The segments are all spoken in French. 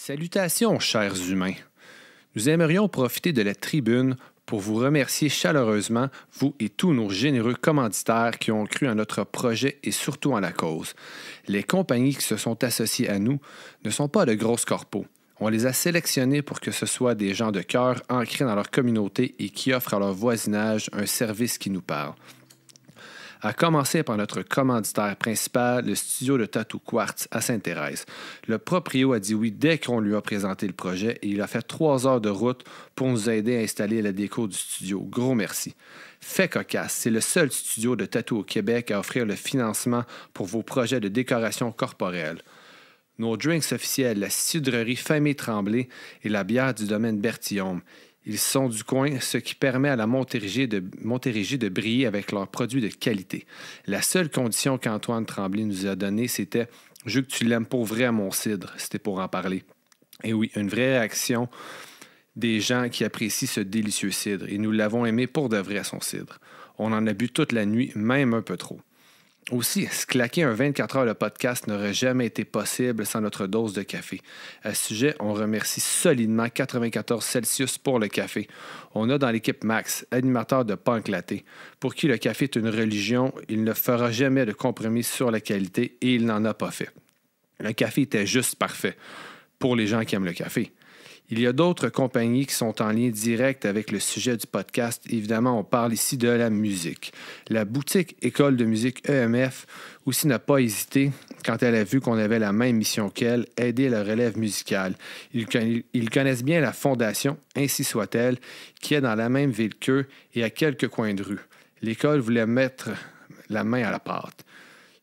Salutations, chers humains. Nous aimerions profiter de la tribune pour vous remercier chaleureusement, vous et tous nos généreux commanditaires qui ont cru en notre projet et surtout en la cause. Les compagnies qui se sont associées à nous ne sont pas de grosses corpos. On les a sélectionnés pour que ce soit des gens de cœur ancrés dans leur communauté et qui offrent à leur voisinage un service qui nous parle. À commencer par notre commanditaire principal, le studio de Tattoo Quartz à Sainte-Thérèse. Le proprio a dit oui dès qu'on lui a présenté le projet et il a fait 3 heures de route pour nous aider à installer la déco du studio. Gros merci. Fait cocasse, c'est le seul studio de tattoo au Québec à offrir le financement pour vos projets de décoration corporelle. Nos drinks officiels, la cidrerie Famille Tremblay et la bière du domaine Bertillon. Ils sont du coin, ce qui permet à la Montérégie de briller avec leurs produits de qualité. La seule condition qu'Antoine Tremblay nous a donnée, c'était « Je veux que tu l'aimes pour vrai, mon cidre », c'était pour en parler. Et oui, une vraie réaction des gens qui apprécient ce délicieux cidre. Et nous l'avons aimé pour de vrai, son cidre. On en a bu toute la nuit, même un peu trop. Aussi, se claquer un 24 heures de podcast n'aurait jamais été possible sans notre dose de café. À ce sujet, on remercie solidement 94 Celsius pour le café. On a dans l'équipe Max, animateur de Punk Laté, pour qui le café est une religion. Il ne fera jamais de compromis sur la qualité et il n'en a pas fait. Le café était juste parfait pour les gens qui aiment le café. Il y a d'autres compagnies qui sont en lien direct avec le sujet du podcast. Évidemment, on parle ici de la musique. La boutique École de musique EMF aussi n'a pas hésité, quand elle a vu qu'on avait la même mission qu'elle, aider la relève musicale. Ils connaissent bien la fondation, ainsi soit-elle, qui est dans la même ville qu'eux et à quelques coins de rue. L'école voulait mettre la main à la pâte.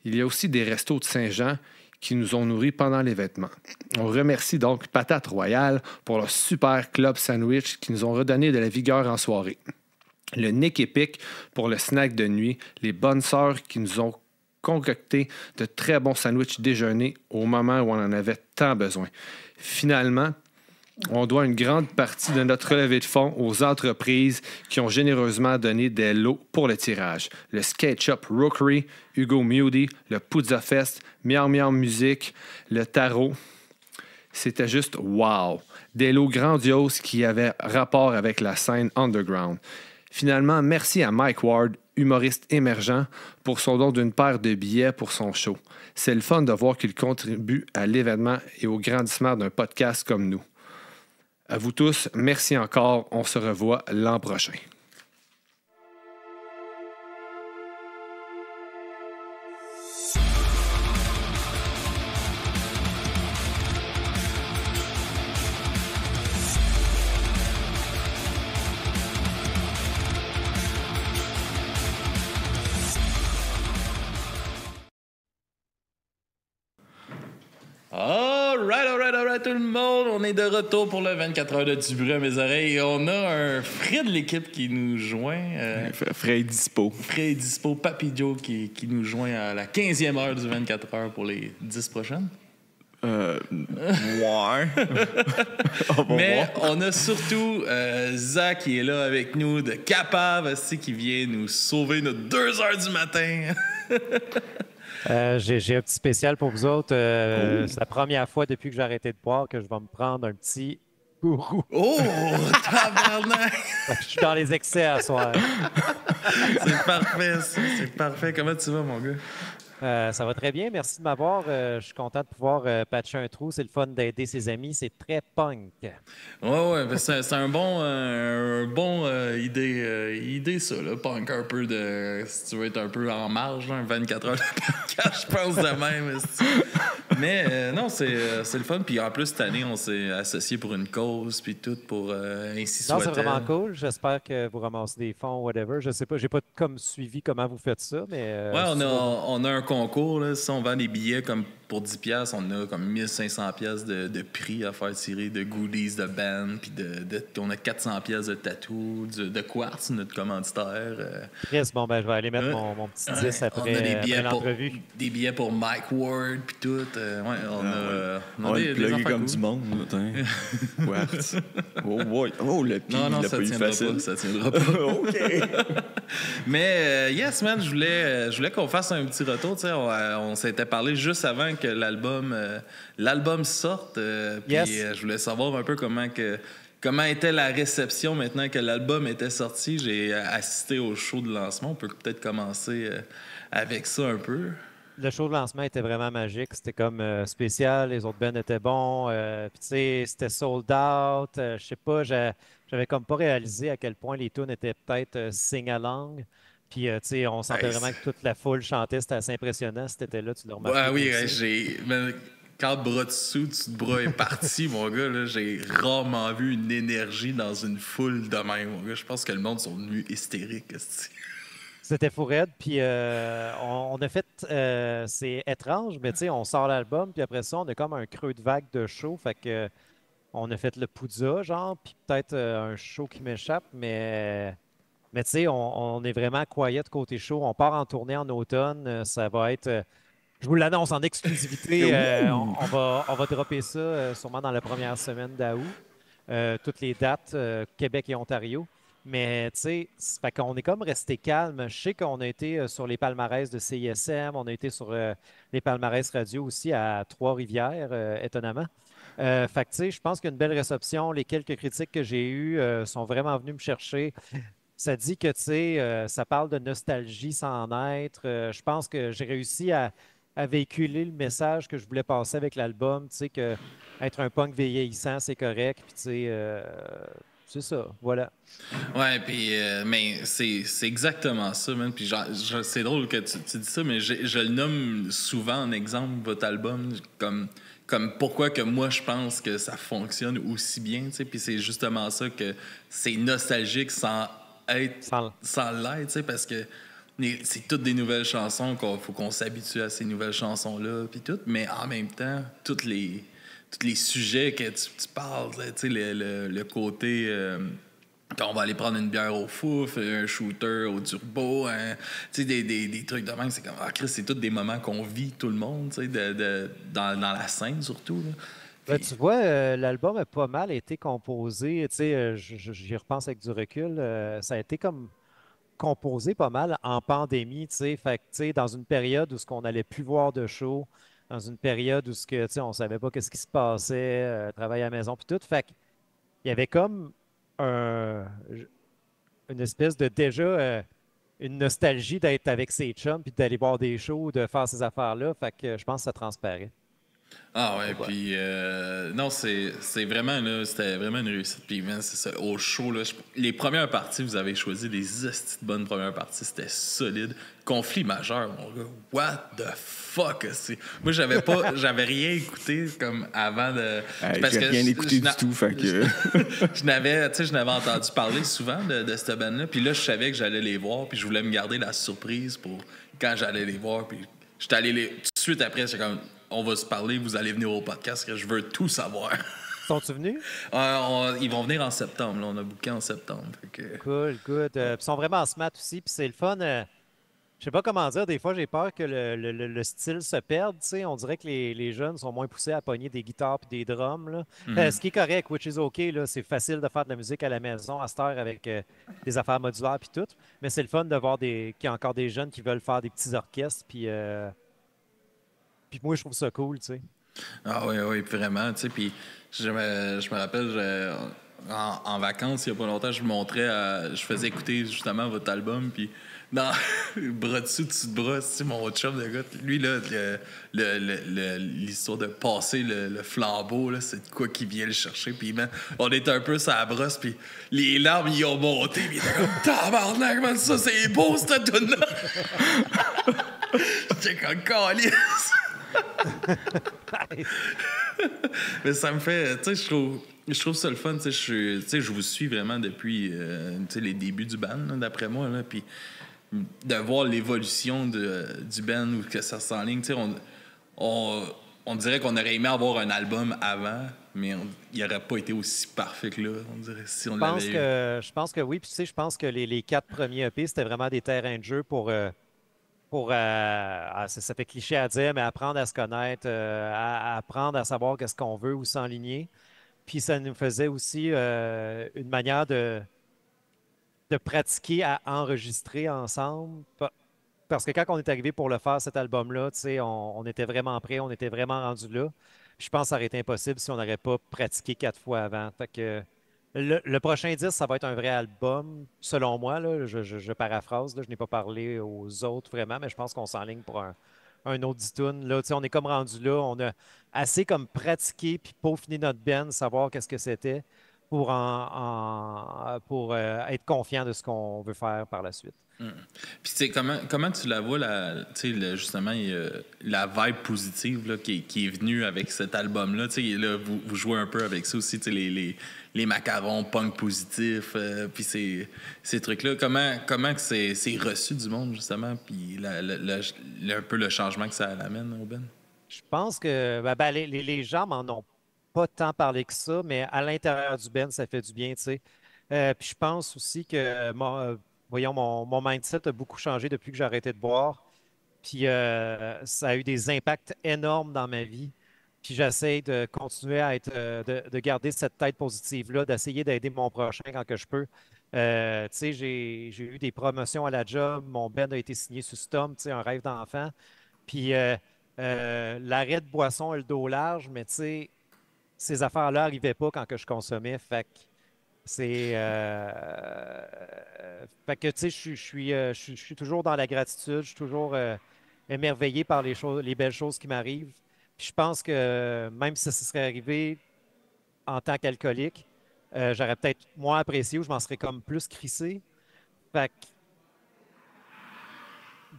Il y a aussi des restos de Saint-Jean qui nous ont nourris pendant les vêtements. On remercie donc Patate Royale pour leur super club sandwich qui nous ont redonné de la vigueur en soirée. Le Nick Epic pour le snack de nuit, les bonnes sœurs qui nous ont concocté de très bons sandwichs déjeuner au moment où on en avait tant besoin. Finalement, on doit une grande partie de notre relevée de fonds aux entreprises qui ont généreusement donné des lots pour le tirage. Le Skate Shop Rookery, Hugo Mewdy, le Puzza Fest, Miam Miam Musique, le Tarot. C'était juste wow! Des lots grandioses qui avaient rapport avec la scène underground. Finalement, merci à Mike Ward, humoriste émergent, pour son don d'une paire de billets pour son show. C'est le fun de voir qu'il contribue à l'événement et au grandissement d'un podcast comme nous. À vous tous, merci encore. On se revoit l'an prochain. All right, tout le monde. On est de retour pour le 24 heures de Du bruit à mes oreilles. Et on a un Fred de l'équipe qui nous joint. Fred est dispo. Fred est dispo. Papy Joe qui nous joint à la 15e heure du 24 heures pour les 10 prochaines. Ouais. Mais on a surtout Zach qui est là avec nous, de Capable aussi, qui vient nous sauver notre 2 heures du matin. J'ai un petit spécial pour vous autres. C'est la première fois depuis que j'ai arrêté de boire que je vais me prendre un petit gourou. Oh, tabarnak! Je suis dans les excès à soir. C'est parfait, ça. C'est parfait. Comment tu vas, mon gars? Ça va très bien. Merci de m'avoir. Je suis content de pouvoir patcher un trou. C'est le fun d'aider ses amis. C'est très punk. Ouais, c'est un bon idée, ça, là. Punk un peu de... Si tu veux être un peu en marge, hein, 24 heures de podcast, je pense de même. Mais non, c'est le fun. Puis en plus, cette année, on s'est associés pour une cause, puis tout, pour ainsi soit. Non, c'est vraiment cool. J'espère que vous ramassez des fonds, whatever. Je sais pas, j'ai pas comme suivi comment vous faites ça, mais... ouais, on a un concours, là. Si on vend des billets comme pour 10$, on a comme 1500$ de prix à faire tirer, de goodies, de band, puis on a 400$ de tatou, de Quartz, notre commanditaire. Chris, bon, ben, je vais aller mettre mon petit 10 après l'entrevue. Des billets pour Mike Ward, puis tout. On a des plugger comme cool. du monde. Quartz. Oh, le pire, il a pas eu facile. Ça tiendra pas. OK. Mais yes, man, je voulais qu'on fasse un petit retour. On s'était parlé juste avant que l'album sorte. Puis je voulais savoir un peu comment était la réception maintenant que l'album était sorti. J'ai assisté au show de lancement. On peut peut-être commencer avec ça un peu. Le show de lancement était vraiment magique. C'était comme spécial. Les autres bands étaient bons. Puis tu sais, c'était sold out. Je sais pas, j'avais comme pas réalisé à quel point les tunes étaient peut-être sing-along. Puis tu sais, on sentait vraiment que toute la foule chantait. C'était assez impressionnant. Si t'étais là, tu le remarquais. Oui, quand bras dessous, bras est parti, mon gars, là, j'ai rarement vu une énergie dans une foule de même, mon gars. Je pense que le monde sont devenus hystériques. C'était fou raide, puis on a fait, c'est étrange, mais tu sais, on sort l'album, puis après ça, on a comme un creux de vague de show, fait que on a fait le Poudza, genre, puis peut-être un show qui m'échappe, mais tu sais, on est vraiment quiet côté show. On part en tournée en automne, ça va être, je vous l'annonce en exclusivité, on va dropper ça sûrement dans la première semaine d'août, toutes les dates, Québec et Ontario. Mais tu sais, fait qu'on est comme resté calme. Je sais qu'on a été sur les palmarès de CISM, on a été sur les palmarès radio aussi à Trois-Rivières, étonnamment. Fait que tu sais, je pense qu'il y a une belle réception. Les quelques critiques que j'ai eues sont vraiment venues me chercher. Ça dit que, tu sais, ça parle de nostalgie sans en être. Je pense que j'ai réussi à véhiculer le message que je voulais passer avec l'album. Tu sais, que être un punk vieillissant, c'est correct. Puis, tu sais, c'est ça, voilà. Ouais, puis mais c'est exactement ça, man. Puis c'est drôle que tu dis ça, mais je le nomme souvent en exemple votre album comme pourquoi que moi je pense que ça fonctionne aussi bien, tu sais. Puis c'est justement ça que c'est nostalgique sans l'être, tu sais, parce que c'est toutes des nouvelles chansons faut qu'on s'habitue à ces nouvelles chansons-là, puis tout, mais en même temps, tous les sujets que tu parles, tu sais, le côté quand on va aller prendre une bière au fouf, un shooter au turbo, tu sais, des trucs de même, c'est comme, Chris, c'est tous des moments qu'on vit tout le monde, tu sais, dans la scène surtout, là. Ben, tu vois, l'album a pas mal été composé, tu sais, j'y repense avec du recul, ça a été comme composé pas mal en pandémie, tu sais, fait que, tu sais, dans une période où ce qu'on n'allait plus voir de show, dans une période où ce que, tu sais, on savait pas qu'est-ce qui se passait, travail à la maison, puis tout, fait qu'il y avait comme un, une espèce de déjà une nostalgie d'être avec ses chums, puis d'aller voir des shows, de faire ces affaires-là, fait que je pense que ça transparaît. Ah ouais, puis non, c'est vraiment là, c'était vraiment une réussite. Puis man, c'est ça, au show là, les premières parties, vous avez choisi des hosties de bonnes premières parties, c'était solide. Conflit majeur, mon gars. What the fuck? Moi, j'avais rien écouté comme avant de. Parce j'ai rien écouté du tout, fait que. je n'avais entendu parler souvent de cette band-là, puis là, je savais que j'allais les voir, puis je voulais me garder la surprise pour quand j'allais les voir, puis j'étais allé tout de suite après, c'est comme. On va se parler, vous allez venir au podcast, que je veux tout savoir. Sont-ils venus? Ils vont venir en septembre. Là. On a booké en septembre. Cool, good. Ils sont vraiment smart aussi. Puis c'est le fun. Je sais pas comment dire. Des fois, j'ai peur que le style se perde. T'sais. On dirait que les jeunes sont moins poussés à pogner des guitares et des drums. Là. Ce qui est correct, which is OK. Là. C'est facile de faire de la musique à la maison à cette heure avec des affaires modulaires et tout. Mais c'est le fun de voir qu'il y a encore des jeunes qui veulent faire des petits orchestres. Puis moi, je trouve ça cool, tu sais. Ah oui, vraiment, tu sais. Puis je me rappelle, en vacances, il n'y a pas longtemps, je faisais écouter justement votre album, puis dans bras dessous, dessus de bras, c'est mon autre chum de gars. Lui, là, l'histoire de passer le flambeau, là, c'est de quoi qui vient le chercher. Puis, man, on était un peu sur la brosse, puis les larmes, ils ont monté, puis il était comme tabarnak, man, ça, c'est beau, cette tune-là. J'étais comme calice. Mais ça me fait, tu sais, je trouve ça le fun, tu sais, je vous suis vraiment depuis les débuts du band, là, d'après moi, là, puis de voir l'évolution du band ou que ça s'enligne, tu sais, on dirait qu'on aurait aimé avoir un album avant, mais il n'aurait pas été aussi parfait que là, on dirait, si on l'avait eu. Je pense que oui, puis tu sais, je pense que les 4 premiers EP, c'était vraiment des terrains de jeu pour ça fait cliché à dire, mais apprendre à se connaître, à apprendre à savoir qu'est-ce qu'on veut, où s'enligner. Puis ça nous faisait aussi une manière de pratiquer à enregistrer ensemble. parce que quand on est arrivé pour le faire, cet album-là, tu sais, on était vraiment prêts, on était vraiment rendu là. Puis je pense que ça aurait été impossible si on n'aurait pas pratiqué 4 fois avant. Fait que le prochain disque, ça va être un vrai album, selon moi. Là, je paraphrase, là, je n'ai pas parlé aux autres vraiment, mais je pense qu'on s'enligne pour un autre 10 tunes. Là, tu sais, on est comme rendu là, on a assez comme pratiqué puis peaufiné notre band, savoir qu'est-ce que c'était pour être confiant de ce qu'on veut faire par la suite. Puis, tu sais, comment tu la vois, justement, la vibe positive là, qui est venue avec cet album-là? Tu sais, là, vous jouez un peu avec ça aussi, tu sais, les macarons punk positifs, puis ces trucs-là. Comment que c'est reçu du monde, justement, puis un peu le changement que ça amène au Ben? Je pense que les gens m'en ont pas tant parlé que ça, mais à l'intérieur du Ben, ça fait du bien, tu sais. Puis je pense aussi que voyons, mon mindset a beaucoup changé depuis que j'ai arrêté de boire. Puis ça a eu des impacts énormes dans ma vie. Puis j'essaie de continuer à être, de garder cette tête positive-là, d'essayer d'aider mon prochain quand que je peux. Tu sais, j'ai eu des promotions à la job. Mon Ben a été signé sur Stom, tu sais, un rêve d'enfant. Puis l'arrêt de boisson a le dos large, mais tu sais, ces affaires-là n'arrivaient pas quand que je consommais. Fait que, tu sais, je suis toujours dans la gratitude, je suis toujours émerveillé par les belles choses qui m'arrivent. Puis je pense que même si ça se serait arrivé en tant qu'alcoolique, j'aurais peut-être moins apprécié ou je m'en serais comme plus crissé. Fait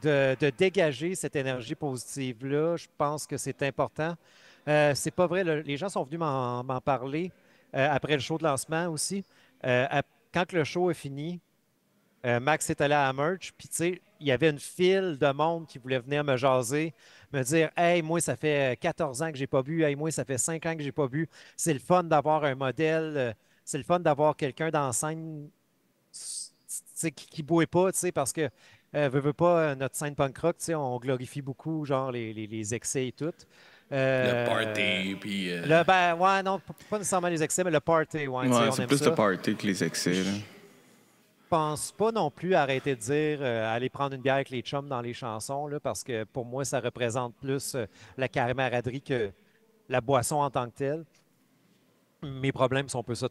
que de dégager cette énergie positive-là, je pense que c'est important. C'est pas vrai, les gens sont venus m'en parler après le show de lancement aussi. Quand le show est fini, Max est allé à la merch, puis tu sais, il y avait une file de monde qui voulait venir me jaser, me dire Hey, moi, ça fait 14 ans que j'ai pas bu, hey, moi, ça fait 5 ans que j'ai pas bu. C'est le fun d'avoir un modèle, c'est le fun d'avoir quelqu'un dans la scène qui bouait pas, tu sais, parce que veut pas, notre scène punk rock, tu sais, on glorifie beaucoup, genre, les excès et tout. Le party, puis... Ben, ouais, non, pas nécessairement les excès, mais le party, ouais, Ouais, on c'est aime plus ça. le party que les excès. Là. Je pense pas non plus arrêter de dire aller prendre une bière avec les chums dans les chansons, là, parce que pour moi, ça représente plus la camaraderie que la boisson en tant que telle. Mes problèmes sont peu ça,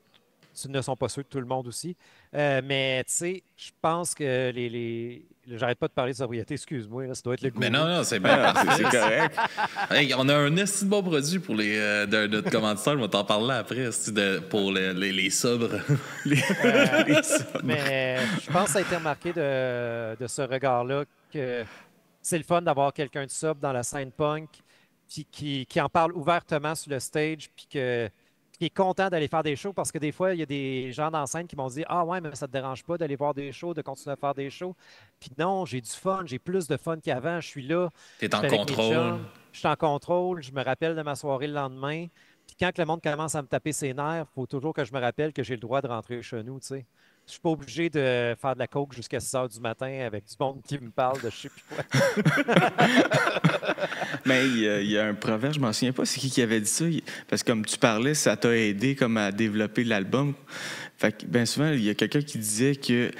ne sont pas ceux de tout le monde aussi. Mais tu sais, je pense que j'arrête pas de parler de sobriété, excuse-moi, là, ça doit être le goût. Mais non, c'est bien. C'est correct. Hey, on a un esti de bon produit pour notre commanditaire, je vais t'en parler après, pour les sobres. Les sobres. Mais je pense que ça a été remarqué de ce regard-là que c'est le fun d'avoir quelqu'un de sobre dans la scène punk qui en parle ouvertement sur le stage puis qui est content d'aller faire des shows parce que des fois, il y a des gens dans la scène qui m'ont dit Ah ouais, mais ça te dérange pas d'aller voir des shows, de continuer à faire des shows. Puis non, j'ai du fun, j'ai plus de fun qu'avant, je suis là. T'es en contrôle. Je suis en contrôle, je me rappelle de ma soirée le lendemain. Puis quand le monde commence à me taper ses nerfs, il faut toujours que je me rappelle que j'ai le droit de rentrer chez nous, tu sais. Je suis pas obligé de faire de la coke jusqu'à 6 heures du matin avec du monde qui me parle de je sais plus quoi. Mais il y a un proverbe, je m'en souviens pas, c'est qui avait dit ça. Parce que comme tu parlais, ça t'a aidé comme à développer l'album. Fait que bien souvent, il y a quelqu'un qui disait que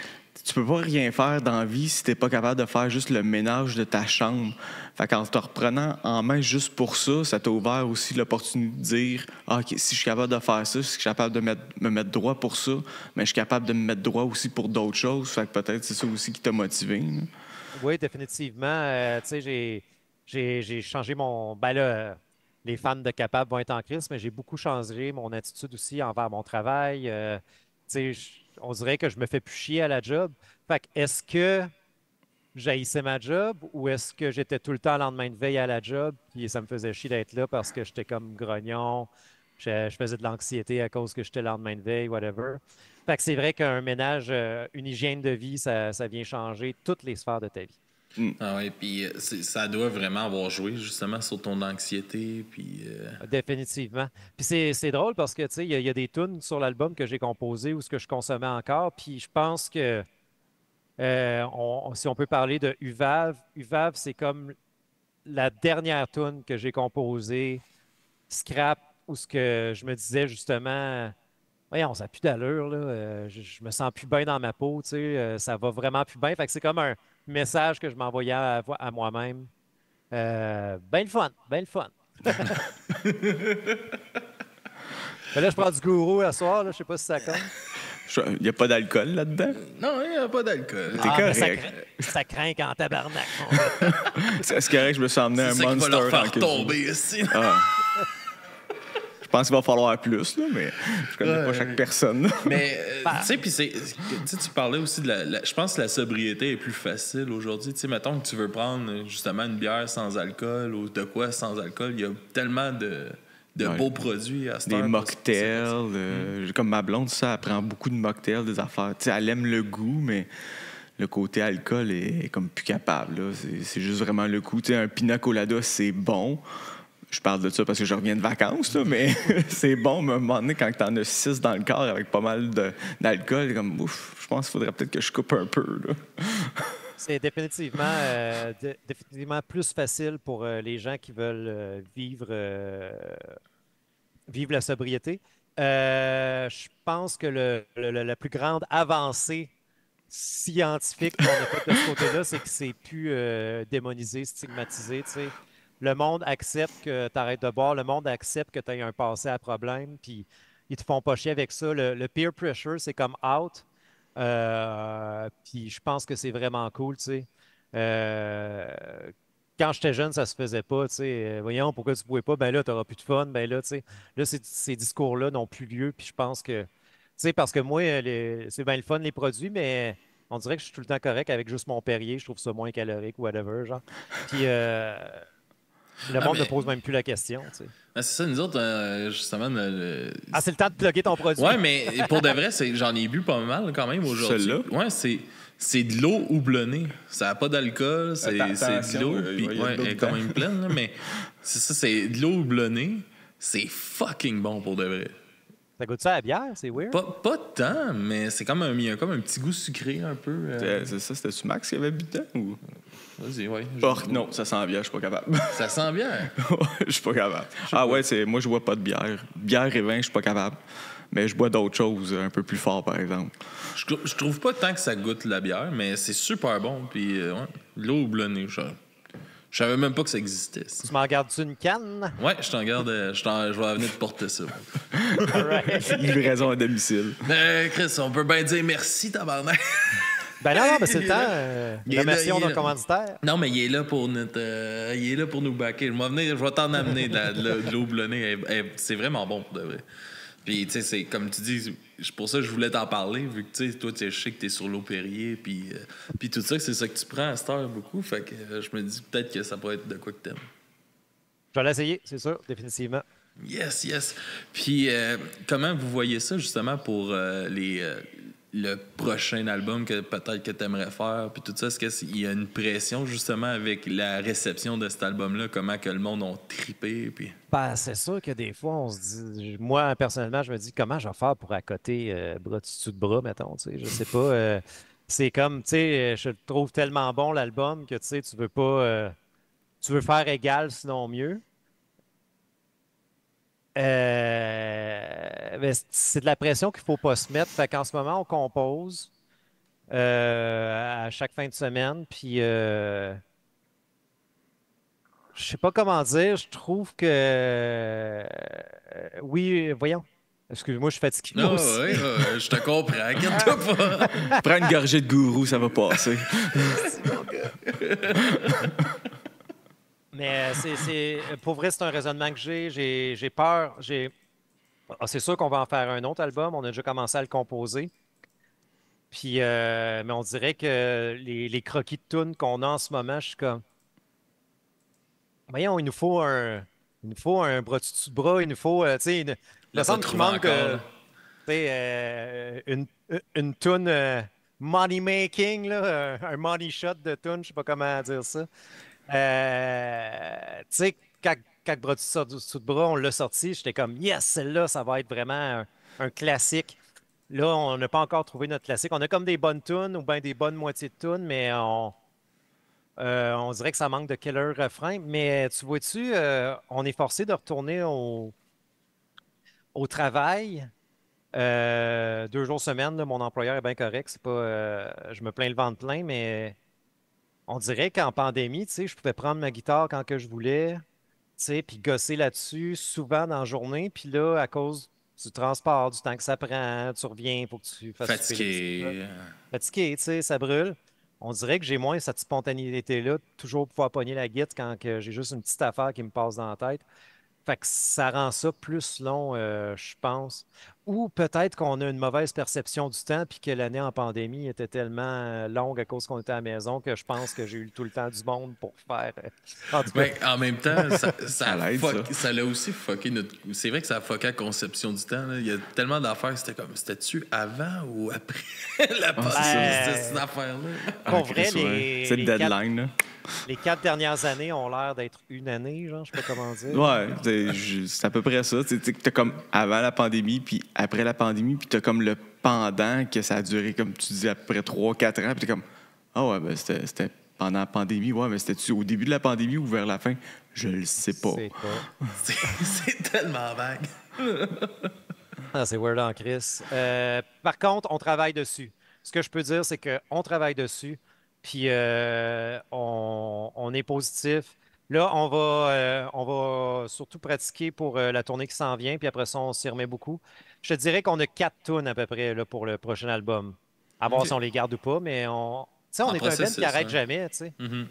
tu peux pas rien faire dans la vie si t'es pas capable de faire juste le ménage de ta chambre. Fait qu'en te reprenant en main juste pour ça, ça t'a ouvert aussi l'opportunité de dire OK, si je suis capable de faire ça, si je suis capable de me mettre droit pour ça, mais je suis capable de me mettre droit aussi pour d'autres choses. Fait que peut-être c'est ça aussi qui t'a motivé. Là. Oui, définitivement. Tu sais, j'ai changé mon. Ben là, les fans de Capable vont être en crise, mais j'ai beaucoup changé mon attitude aussi envers mon travail. Tu sais, on dirait que je me fais plus chier à la job. Fait que est-ce que j'haïssais ma job ou est-ce que j'étais tout le temps le lendemain de veille à la job puis ça me faisait chier d'être là parce que j'étais comme grognon, je faisais de l'anxiété à cause que j'étais le lendemain de veille, whatever. Fait que c'est vrai qu'un ménage, une hygiène de vie, ça vient changer toutes les sphères de ta vie. Ah ouais, puis ça doit vraiment avoir joué justement sur ton anxiété, puis... Définitivement. Puis c'est drôle parce que, tu sais, il y a des tunes sur l'album que j'ai composées ou ce que je consommais encore, puis je pense que si on peut parler de UVAV, UVAV, c'est comme la dernière tune que j'ai composée, Scrap, où ce que je me disais justement, voyons, ça n'a plus d'allure, là, je me sens plus bien dans ma peau, tu sais, ça va vraiment plus bien. Fait que c'est comme message que je m'envoyais à moi-même. Ben le fun, ben le fun. Mais là, je prends du gourou à soir, là, je sais pas si ça compte. Il n'y a pas d'alcool là-dedans? Non, il n'y a pas d'alcool. T'es Mais correct. ça craint en tabarnak, mon gars. C'est correct, je me suis emmené un C'est ça qui va Monster leur dans faire la cuisine. tomber ici. Ah. Je pense qu'il va falloir plus, là, mais je connais pas chaque personne. Mais, tu sais, puis tu parlais aussi de je pense que la sobriété est plus facile aujourd'hui. Tu sais, mettons que tu veux prendre justement une bière sans alcool ou de quoi sans alcool, il y a tellement de beaux produits à ce Des temps. mocktails. Comme ma blonde, ça, elle prend beaucoup de mocktails, des affaires. Tu sais, elle aime le goût, mais le côté alcool est comme plus capable. Là. C'est juste vraiment le goût. Tu sais, un pina colada, c'est bon. Je parle de ça parce que je reviens de vacances, là, mais c'est bon, mais à un moment donné, quand t'en as 6 dans le corps avec pas mal d'alcool, comme ouf, je pense qu'il faudrait peut-être que je coupe un peu. Là. C'est définitivement, définitivement plus facile pour les gens qui veulent vivre la sobriété. Je pense que la plus grande avancée scientifique qu'on a faite de ce côté-là, c'est que c'est plus démonisé, stigmatisé. Tu sais. Le monde accepte que tu arrêtes de boire, le monde accepte que tu aies un passé à problème, puis ils te font pas chier avec ça. Le peer pressure, c'est comme out. Puis je pense que c'est vraiment cool, tu sais. Euh, Quand j'étais jeune, ça se faisait pas, tu sais. Voyons, pourquoi tu ne bois pas? Ben là, tu n'auras plus de fun. Ben là, tu sais. Là, ces discours-là n'ont plus lieu. Puis je pense que, tu sais, parce que moi, c'est bien le fun, les produits, mais on dirait que je suis tout le temps correct avec juste mon Perrier. Je trouve ça moins calorique ou whatever, genre. Puis le monde ne pose même plus la question, tu sais. C'est ça, nous autres, justement. Ah, c'est le temps de plugger ton produit. Ouais, mais pour de vrai, j'en ai bu pas mal quand même aujourd'hui. Celui-là? Ouais, c'est de l'eau houblonnée. Ça n'a pas d'alcool, c'est de l'eau. Puis, ouais, elle est quand même pleine, là, mais c'est ça, c'est de l'eau houblonnée. C'est fucking bon pour de vrai. Ça goûte ça à la bière? C'est weird? Pas tant, mais c'est comme il y a comme un petit goût sucré un peu. C'est ça, c'était-tu Max qui avait bu dedans? Ou... Vas-y, ouais. Non, ça sent bien, je suis pas capable. Ça sent bien. Je suis pas capable. Moi, je bois pas de bière. Bière et vin, je suis pas capable. Mais je bois d'autres choses un peu plus fort, par exemple. Je trouve pas tant que ça goûte la bière, mais c'est super bon. Puis, ouais, l'eau houblonnée, je savais même pas que ça existait. Ça. Tu m'en gardes-tu une canne? Ouais, je t'en garde. Je vais venir te porter ça. All right. Livraison à domicile. Chris, on peut bien dire merci, tabarnak. Ben non, mais c'est le temps. Remercions nos commanditaires. Non, mais il est là pour il est là pour nous backer. Je vais t'en amener de l'eau houblonnée. C'est vraiment bon pour de vrai. Puis, tu sais, c'est comme tu dis, pour ça que je voulais t'en parler, vu que, tu sais, toi, je sais que t'es sur l'eau Perrier, puis tout ça, c'est ça que tu prends à cette heure beaucoup. Fait que je me dis peut-être que ça pourrait être de quoi que t'aimes. Je vais l'essayer, c'est sûr, définitivement. Yes, yes. Puis, comment vous voyez ça, justement, pour le prochain album que peut-être que tu aimerais faire, puis tout ça? Est-ce qu'il y a une pression, justement, avec la réception de cet album-là? Comment que le monde a trippé? Puis... Ben, c'est sûr que des fois, on se dit... Moi, personnellement, je me dis comment je vais faire pour accoter bras dessus de bras, mettons, tu sais. Je sais pas. C'est comme, tu sais, je le trouve tellement bon, l'album, que, tu sais, tu veux pas... tu veux faire égal, sinon mieux. Ben, c'est de la pression qu'il faut pas se mettre. Fait qu'en ce moment, on compose à chaque fin de semaine. Puis, je sais pas comment dire. Je trouve que... oui, voyons. Excuse-moi, je suis fatigué. Non, Moi aussi. ouais, je te comprends. Inquiète-toi pas. Prends une gorgée de gourou, ça va passer. Mais pour vrai, c'est un raisonnement que j'ai. J'ai peur. C'est sûr qu'on va en faire un autre album. On a déjà commencé à le composer. Puis, mais on dirait que les croquis de tunes qu'on a en ce moment, je suis comme, voyons, il nous faut un bras dessus de bras, il nous faut, tu sais, il me semble qu'il manque, tu sais, une tune money making, là, un money shot de tune, je sais pas comment dire ça. Tu sais, quand bras dessus de bras, on l'a sorti, j'étais comme, yes, celle-là, ça va être vraiment un classique. Là, on n'a pas encore trouvé notre classique. On a comme des bonnes tunes ou bien des bonnes moitiés de tunes, mais on dirait que ça manque de killer refrain. Mais tu vois-tu, on est forcé de retourner au travail 2 jours semaine. Là. Mon employeur est bien correct. C'est pas, je me plains le ventre plein, mais On dirait qu'en pandémie, tu sais, je pouvais prendre ma guitare quand que je voulais, tu sais, puis gosser là-dessus souvent dans la journée. Puis là, à cause du transport, du temps que ça prend, tu reviens, il faut que tu fasses souper les petits gars. Fatigué. Fatigué, tu sais, ça brûle. On dirait que j'ai moins cette spontanéité-là, de toujours pouvoir pogner la guitare quand que j'ai juste une petite affaire qui me passe dans la tête. Fait que ça rend ça plus long, je pense. Ou peut-être qu'on a une mauvaise perception du temps, puis que l'année en pandémie était tellement longue à cause qu'on était à la maison que je pense que j'ai eu tout le temps du monde pour faire. En tout cas, Mais en même temps, Ça l'aide, ça l'a aussi fucké notre. C'est vrai que ça a fucké la conception du temps. Là. Il y a tellement d'affaires, c'était comme. C'était-tu avant ou après la pandémie, cette affaire-là? pour vrai, Chris, ouais. C'est le deadline, là. les 4 dernières années ont l'air d'être une année, genre, je sais pas comment dire. Ouais, c'est à peu près ça. Tu sais, t'as comme avant la pandémie, puis après la pandémie, puis t'as comme le pendant que ça a duré, comme tu dis, à peu près 3-4 ans, puis t'es comme, ah ouais, ben c'était pendant la pandémie, ouais, mais c'était-tu au début de la pandémie ou vers la fin? Je le sais pas. C'est pas. C'est tellement vague. Ah, c'est weird en Chris. Par contre, on travaille dessus. Ce que je peux dire, c'est qu'on travaille dessus, puis on est positif. Là, on va surtout pratiquer pour la tournée qui s'en vient, puis après ça, on s'y remet beaucoup. Je te dirais qu'on a 4 tunes à peu près là, pour le prochain album. À voir si on les garde ou pas, mais tu sais, on En est un band qui processus, arrête hein. jamais, tu sais. Mhm.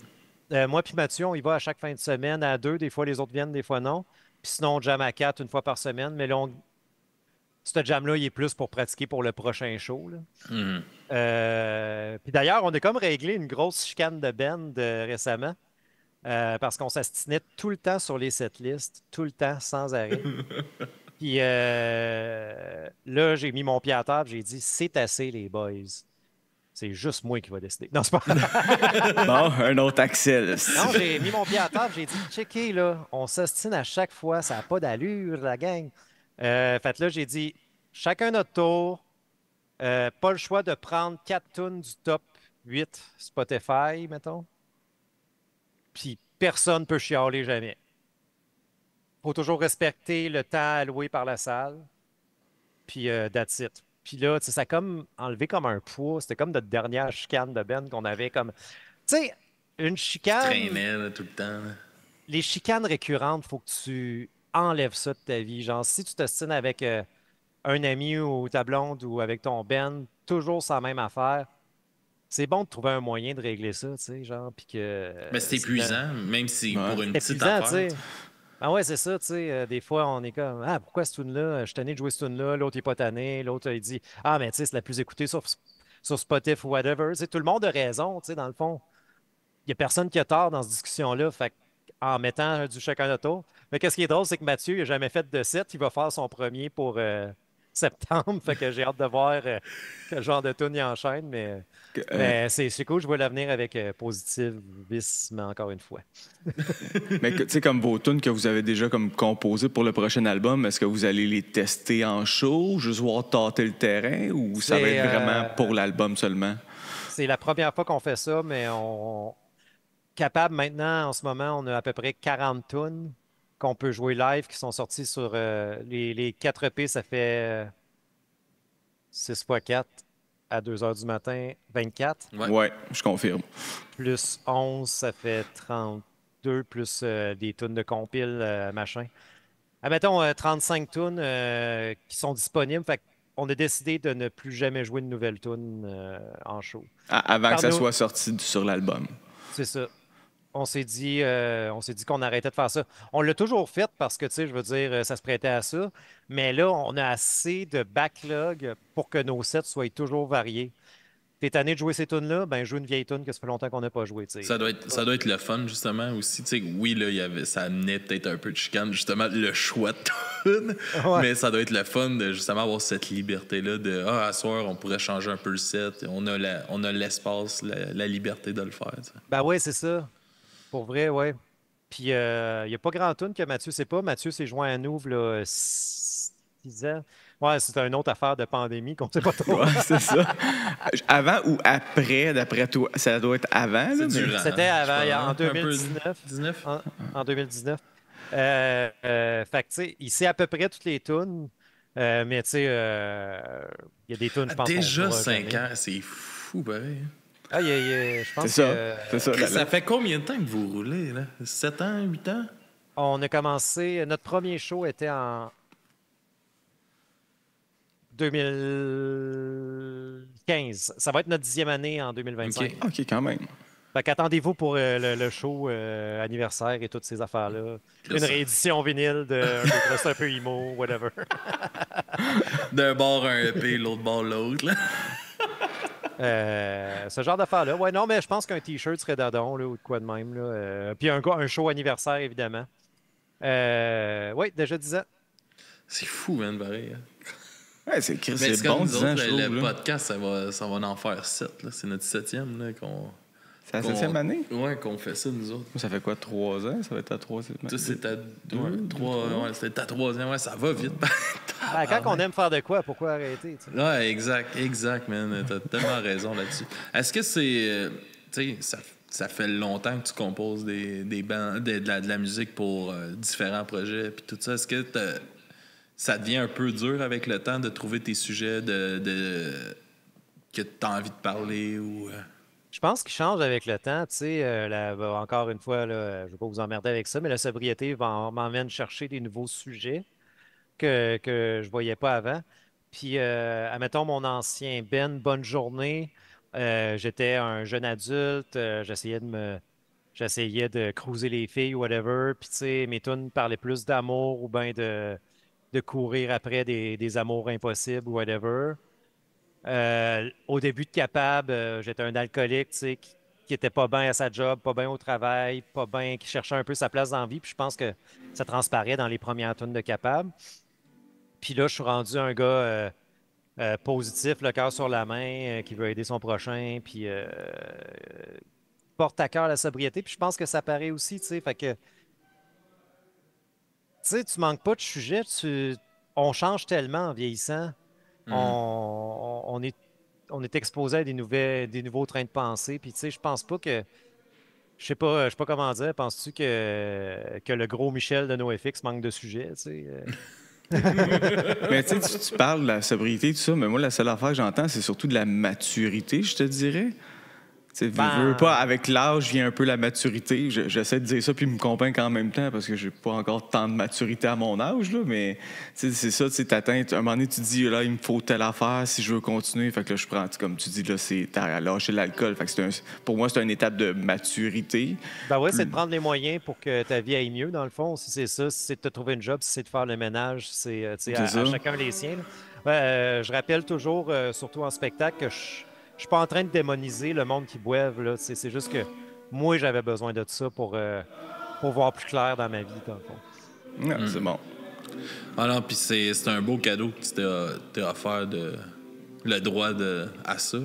Moi puis Mathieu, on y va à chaque fin de semaine à 2. Des fois, les autres viennent, des fois non. Puis sinon, on jam à 4 une fois par semaine. Mais là, ce jam-là, il est plus pour pratiquer pour le prochain show, là. Mhm. Puis d'ailleurs, on a comme réglé une grosse chicane de band récemment parce qu'on s'astinait tout le temps sur les setlists, tout le temps, sans arrêt. Puis là, j'ai mis mon pied à table, j'ai dit, c'est assez, les boys. C'est juste moi qui va décider. Non, c'est pas Bon, un autre Axel. Non, j'ai mis mon pied à table, j'ai dit, checker, là, on s'ostine à chaque fois, ça n'a pas d'allure, la gang. Fait que là, j'ai dit, chacun notre tour, pas le choix de prendre 4 tunes du top 8 Spotify, mettons. Puis personne ne peut chialer jamais. Faut toujours respecter le temps alloué par la salle. Puis that's it. Puis là, tu sais, ça a comme enlevé comme un poids. C'était comme notre dernière chicane de Ben qu'on avait comme. Tu sais, une chicane. Traînait là, tout le temps. Là. Les chicanes récurrentes, faut que tu enlèves ça de ta vie. Genre, si tu t'ostines avec un ami ou ta blonde ou avec ton Ben, toujours sa même affaire, c'est bon de trouver un moyen de régler ça, tu sais, genre, puis que... Mais c'est épuisant, même si Ouais. pour une C'est petite épuisant, tu affaire. sais. Ah ouais, c'est ça, tu sais. Des fois, on est comme, ah, pourquoi ce tune-là? Je suis tanné de jouer ce tune-là, l'autre n'est pas tanné, l'autre, il dit, ah, mais tu sais, c'est la plus écoutée sur Spotify ou whatever. Tu sais, tout le monde a raison, tu sais, dans le fond. Il n'y a personne qui a tort dans cette discussion-là, fait en mettant du chacun notre tour. Mais qu'est-ce qui est drôle, c'est que Mathieu, il n'a jamais fait de set. Il va faire son premier pour septembre, fait que j'ai hâte de voir quel genre de tune il enchaîne, mais c'est cool, je vois l'avenir avec positivisme, encore une fois. Mais tu sais, comme vos tunes que vous avez déjà comme composées pour le prochain album, est-ce que vous allez les tester en show, juste voir tâter le terrain, ou ça va C'est, être vraiment pour l'album seulement? C'est la première fois qu'on fait ça, mais on capable maintenant, en ce moment, on a à peu près 40 tunes qu'on peut jouer live qui sont sorties sur les 4 EP, ça fait 6 fois 4 à 2 heures du matin, 24. Ouais. Ouais, je confirme. Plus 11, ça fait 32, plus des tunes de compile, machin. Admettons 35 tunes qui sont disponibles. Fait on a décidé de ne plus jamais jouer de nouvelles tunes en show. Avant que ça Par nous- soit sorti sur l'album. C'est ça. On s'est dit qu'on arrêtait de faire ça. On l'a toujours fait parce que, tu sais, je veux dire, ça se prêtait à ça. Mais là, on a assez de backlog pour que nos sets soient toujours variés. T'es tanné de jouer ces tunes-là, ben joue une vieille tune que ça fait longtemps qu'on n'a pas joué, tu sais. Ça doit être le fun, justement, aussi. Tu sais, oui, là, ça amenait peut-être un peu de chicane, justement, le choix de tune. Ouais. Mais ça doit être le fun de, justement, avoir cette liberté-là de, ah, à soir, on pourrait changer un peu le set. On a l'espace, la liberté de le faire, tu sais. Ben ouais, c'est ça. Pour vrai, ouais. Puis, il n'y a pas grand tune que Mathieu sait pas. Mathieu s'est joint à nous, là, 6 ans. Ouais, c'est une autre affaire de pandémie qu'on ne sait pas trop. Ouais, c'est ça. Avant ou après, d'après toi? Ça doit être avant, là, C'est mais- durant, C'était avant, je crois, en un peu 2019. 19? En 2019. Fait que, tu sais, il sait à peu près toutes les tunes, mais tu sais, il y a des tunes, je pense. qu'on Déjà pourra 5 jamais. ans, c'est fou, pareil. Je pense C'est ça. que C'est ça. Ça fait combien de temps que vous roulez, là? 7 ans, 8 ans? on a commencé. Notre premier show était en 2015. Ça va être notre 10e année en 2025. OK. OK, quand même. Fait qu'attendez-vous pour le show anniversaire et toutes ces affaires-là. Une réédition vinyle de C'est un peu emo, whatever. D'un bord un EP, l'autre bord l'autre, là. Ce genre d'affaires-là. Ouais, non, mais je pense qu'un T-shirt serait d'adon, là, ou de quoi de même. Là. Puis un show anniversaire, évidemment. Oui, déjà 10 ans. C'est fou, man, pareil. Hein. Ouais, c'est Mais c'est bon, comme 10 nous ans, autres, je trouve. le là. podcast, ça va en faire 7. Là. C'est notre 7e là, C'est la 7e année? Ouais, qu'on fait ça, nous autres. Ça fait quoi, 3 ans? Ça va être ta 3e année? Ça, c'est ta... c'était ta 3e. Ouais, ça va vite. Quand on aime faire de quoi, pourquoi arrêter? Tu sais? Ouais, exact, man. T'as tellement raison là-dessus. Est-ce que c'est... tu sais, ça fait longtemps que tu composes des bandes, de la musique pour différents projets puis tout ça. Est-ce que ça devient un peu dur avec le temps de trouver tes sujets que tu as envie de parler ou... Je pense qu'il change avec le temps. Tu sais, encore une fois, là, je ne vais pas vous emmerder avec ça, mais la sobriété m'emmène chercher des nouveaux sujets que je ne voyais pas avant. Puis, admettons, mon ancien Ben, Bonne Journée, j'étais un jeune adulte, j'essayais de cruiser les filles, whatever. Puis, tu sais, mes tunes parlaient plus d'amour ou bien de courir après des amours impossibles ou whatever. Au début de Capable, j'étais un alcoolique, tu sais, qui était pas bien à sa job, pas bien au travail, pas bien, qui cherchait un peu sa place dans la vie. Puis je pense que ça transparaît dans les premières tunes de Capable. Puis là, je suis rendu un gars positif, le cœur sur la main, qui veut aider son prochain, puis porte à cœur la sobriété. Puis je pense que ça paraît aussi, tu sais. Fait que, tu sais, tu manques pas de sujet. On change tellement en vieillissant. On est exposé à des nouveaux trains de pensée. Puis, tu sais, je pense pas que. Je sais pas comment dire. Penses-tu que le gros Michel de NoFX manque de sujet, tu sais? Mais tu sais, tu parles de la sobriété, tout ça, mais moi, la seule affaire que j'entends, c'est surtout de la maturité, je te dirais. Tu sais, veux pas, avec l'âge vient un peu la maturité. J'essaie de dire ça puis me convaincre en même temps parce que j'ai pas encore tant de maturité à mon âge, là, mais c'est ça, tu sais, t'atteins, à un moment donné, tu te dis, là, il me faut telle affaire si je veux continuer. Fait que là, je prends, comme tu dis, là, t'as lâché l'alcool. Fait que pour moi, c'est une étape de maturité. Ben oui, c'est de prendre les moyens pour que ta vie aille mieux, dans le fond. Si c'est ça, si c'est de te trouver une job, si c'est de faire le ménage, c'est à chacun les siens. Je rappelle toujours, surtout en spectacle, que je suis pas en train de démoniser le monde qui boive. Là. C'est juste que moi, j'avais besoin de ça pour voir plus clair dans ma vie, dans le fond. Ouais, c'est bon. Ah non, puis c'est un beau cadeau que tu t'es offert le droit à ça. Là.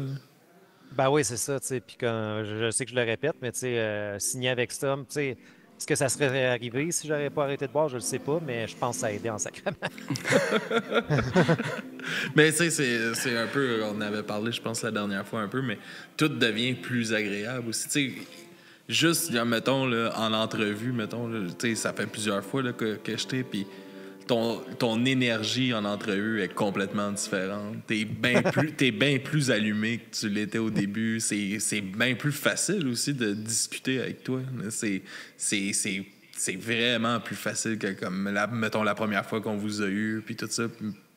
Ben oui, c'est ça. Puis je sais que je le répète, mais signer avec Stom, est-ce que ça serait arrivé si j'aurais pas arrêté de boire? Je le sais pas, mais je pense que ça a aidé en sacrement. Mais tu sais, c'est un peu, on avait parlé, je pense, la dernière fois un peu, mais tout devient plus agréable aussi. Tu sais, juste, mettons, là, en entrevue, mettons, tu sais, ça fait plusieurs fois là, que je t'ai, puis ton énergie en entrevue est complètement différente. T'es bien plus allumé que tu l'étais au début. C'est bien plus facile aussi de discuter avec toi. C'est vraiment plus facile que, comme, mettons, la première fois qu'on vous a eu, puis tout ça.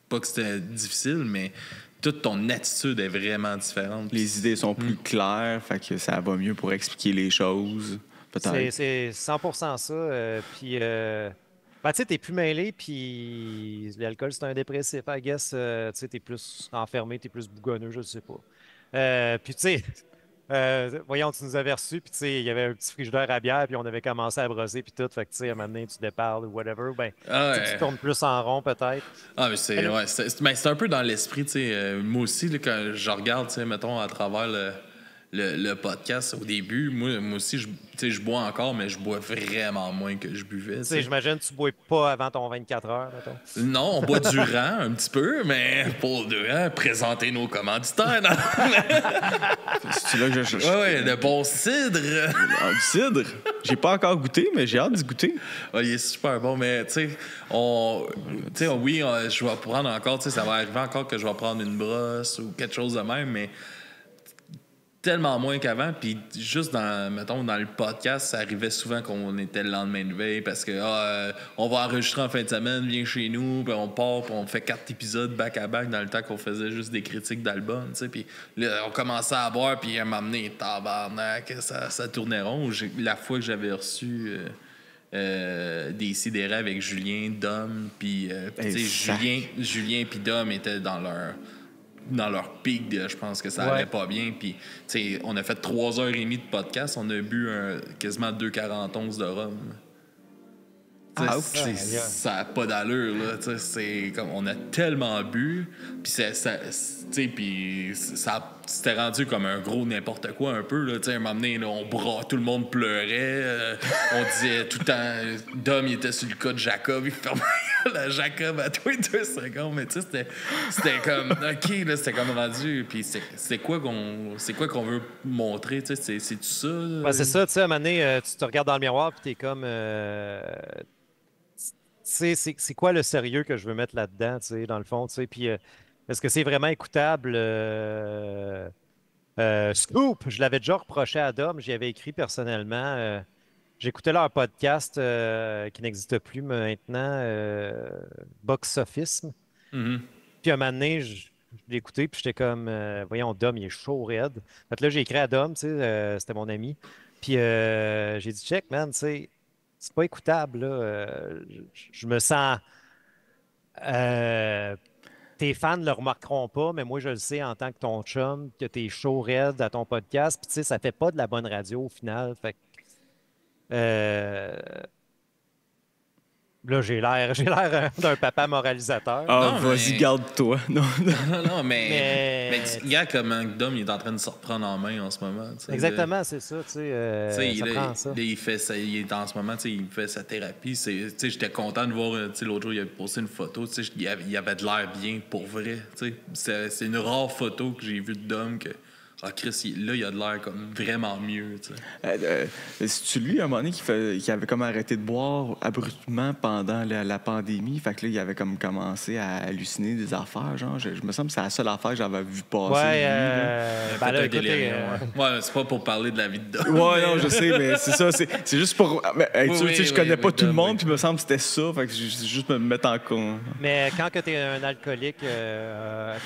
Pas que c'était difficile, mais toute ton attitude est vraiment différente. Les idées sont plus claires, fait que ça va mieux pour expliquer les choses. Peut-être. C'est 100% ça. Puis, ben, tu sais, t'es plus mêlé, puis l'alcool, c'est un dépressif, I guess. Tu sais, t'es plus enfermé, t'es plus bougonneux, je sais pas. Puis, tu sais, voyons, tu nous avais reçus, puis tu sais, il y avait un petit frigidaire à bière, puis on avait commencé à brosser, puis tout. Fait que, tu sais, à un moment donné, tu déparles ou whatever. Ben, tu tournes plus en rond, peut-être. Ah, mais c'est un peu dans l'esprit, tu sais. Moi aussi, là, quand je regarde, tu sais, mettons, à travers le podcast au début, moi aussi, je bois encore, mais je bois vraiment moins que je buvais. Tu sais, j'imagine que tu bois pas avant ton 24 heures, mettons. Non, on boit durant un petit peu, mais pour durant, présenter nos commanditaires. C'est là que je cherche. Ouais, de bon cidre. Ah, du cidre? J'ai pas encore goûté, mais j'ai hâte d'y goûter. Ah, il est super bon, mais tu sais, je vais prendre encore, tu sais, ça va arriver encore que je vais prendre une brosse ou quelque chose de même, mais tellement moins qu'avant. Puis juste mettons, dans le podcast, ça arrivait souvent qu'on était le lendemain de veille parce que on va enregistrer en fin de semaine, viens chez nous, puis on part, puis on fait 4 épisodes back-à-back dans le temps qu'on faisait juste des critiques d'albums, tu sais. Puis là, on commençait à boire, puis à m'amener tabarnak, ça tournait rond. La fois que j'avais reçu des sidérés avec Julien, Dom, puis Julien puis Dom étaient dans leur pic, je pense que ça allait pas bien. Puis, on a fait 3h30 de podcast. On a bu quasiment 2,41 de rhum. Ça n'a pas d'allure, là. C'est comme, on a tellement bu. Puis, ça c'était rendu comme un gros n'importe quoi, un peu. Là. À un moment donné, là, tout le monde pleurait. On disait tout le temps... Dom, il était sur le cas de Jacob. Il fermait la Jacob à tous les 2 secondes. Mais tu sais, c'était comme... OK, là, c'était comme rendu. Puis c'est quoi qu'on veut montrer? C'est-tu ça? Ben, c'est ça, tu sais, à un moment donné, tu te regardes dans le miroir puis t'es comme... c'est quoi le sérieux que je veux mettre là-dedans, tu sais, dans le fond, tu sais, puis est-ce que c'est vraiment écoutable? Scoop, je l'avais déjà reproché à Dom, j'y avais écrit personnellement. J'écoutais leur podcast qui n'existe plus maintenant, Box Office. Mm-hmm. Puis un moment donné, je l'ai écouté, puis j'étais comme, voyons, Dom, il est chaud raide. Fait que là, j'ai écrit à Dom, tu sais, c'était mon ami. Puis j'ai dit, check, man, tu sais, c'est pas écoutable, là. Je me sens. Tes fans ne le remarqueront pas, mais moi, je le sais en tant que ton chum, que t'es chaud raide à ton podcast. Puis, tu sais, ça fait pas de la bonne radio au final. Fait que, là, j'ai l'air d'un papa moralisateur. Ah, Non, vas-y, mais- garde-toi. Non, non. Non, mais Mais- regarde comment Dom il est en train de se reprendre en main en ce moment. T'sais. Exactement, c'est ça. Tu sais, ça prend ça. Il est en ce moment, il fait sa thérapie. J'étais content de voir, l'autre jour, il avait posté une photo. Il avait de l'air bien pour vrai. C'est une rare photo que j'ai vue de Dom que. Ah, Chris, là, il a de l'air comme vraiment mieux. C'est-tu lui, à un moment donné, qui avait comme arrêté de boire abruptement pendant la pandémie? Fait que là, il avait comme commencé à halluciner des affaires, genre. Je me semble que c'est la seule affaire que j'avais vu passer. Ouais, de lui, là. ben là, écoutez, délire, ouais, c'est pas pour parler de la vie de Dom. Ouais, non, je sais, mais c'est ça. C'est juste pour être sûr, tu sais, je connais pas tout le monde, puis il me semble que c'était ça. Fait que c'est juste me mettre en con. mais quand tu es un alcoolique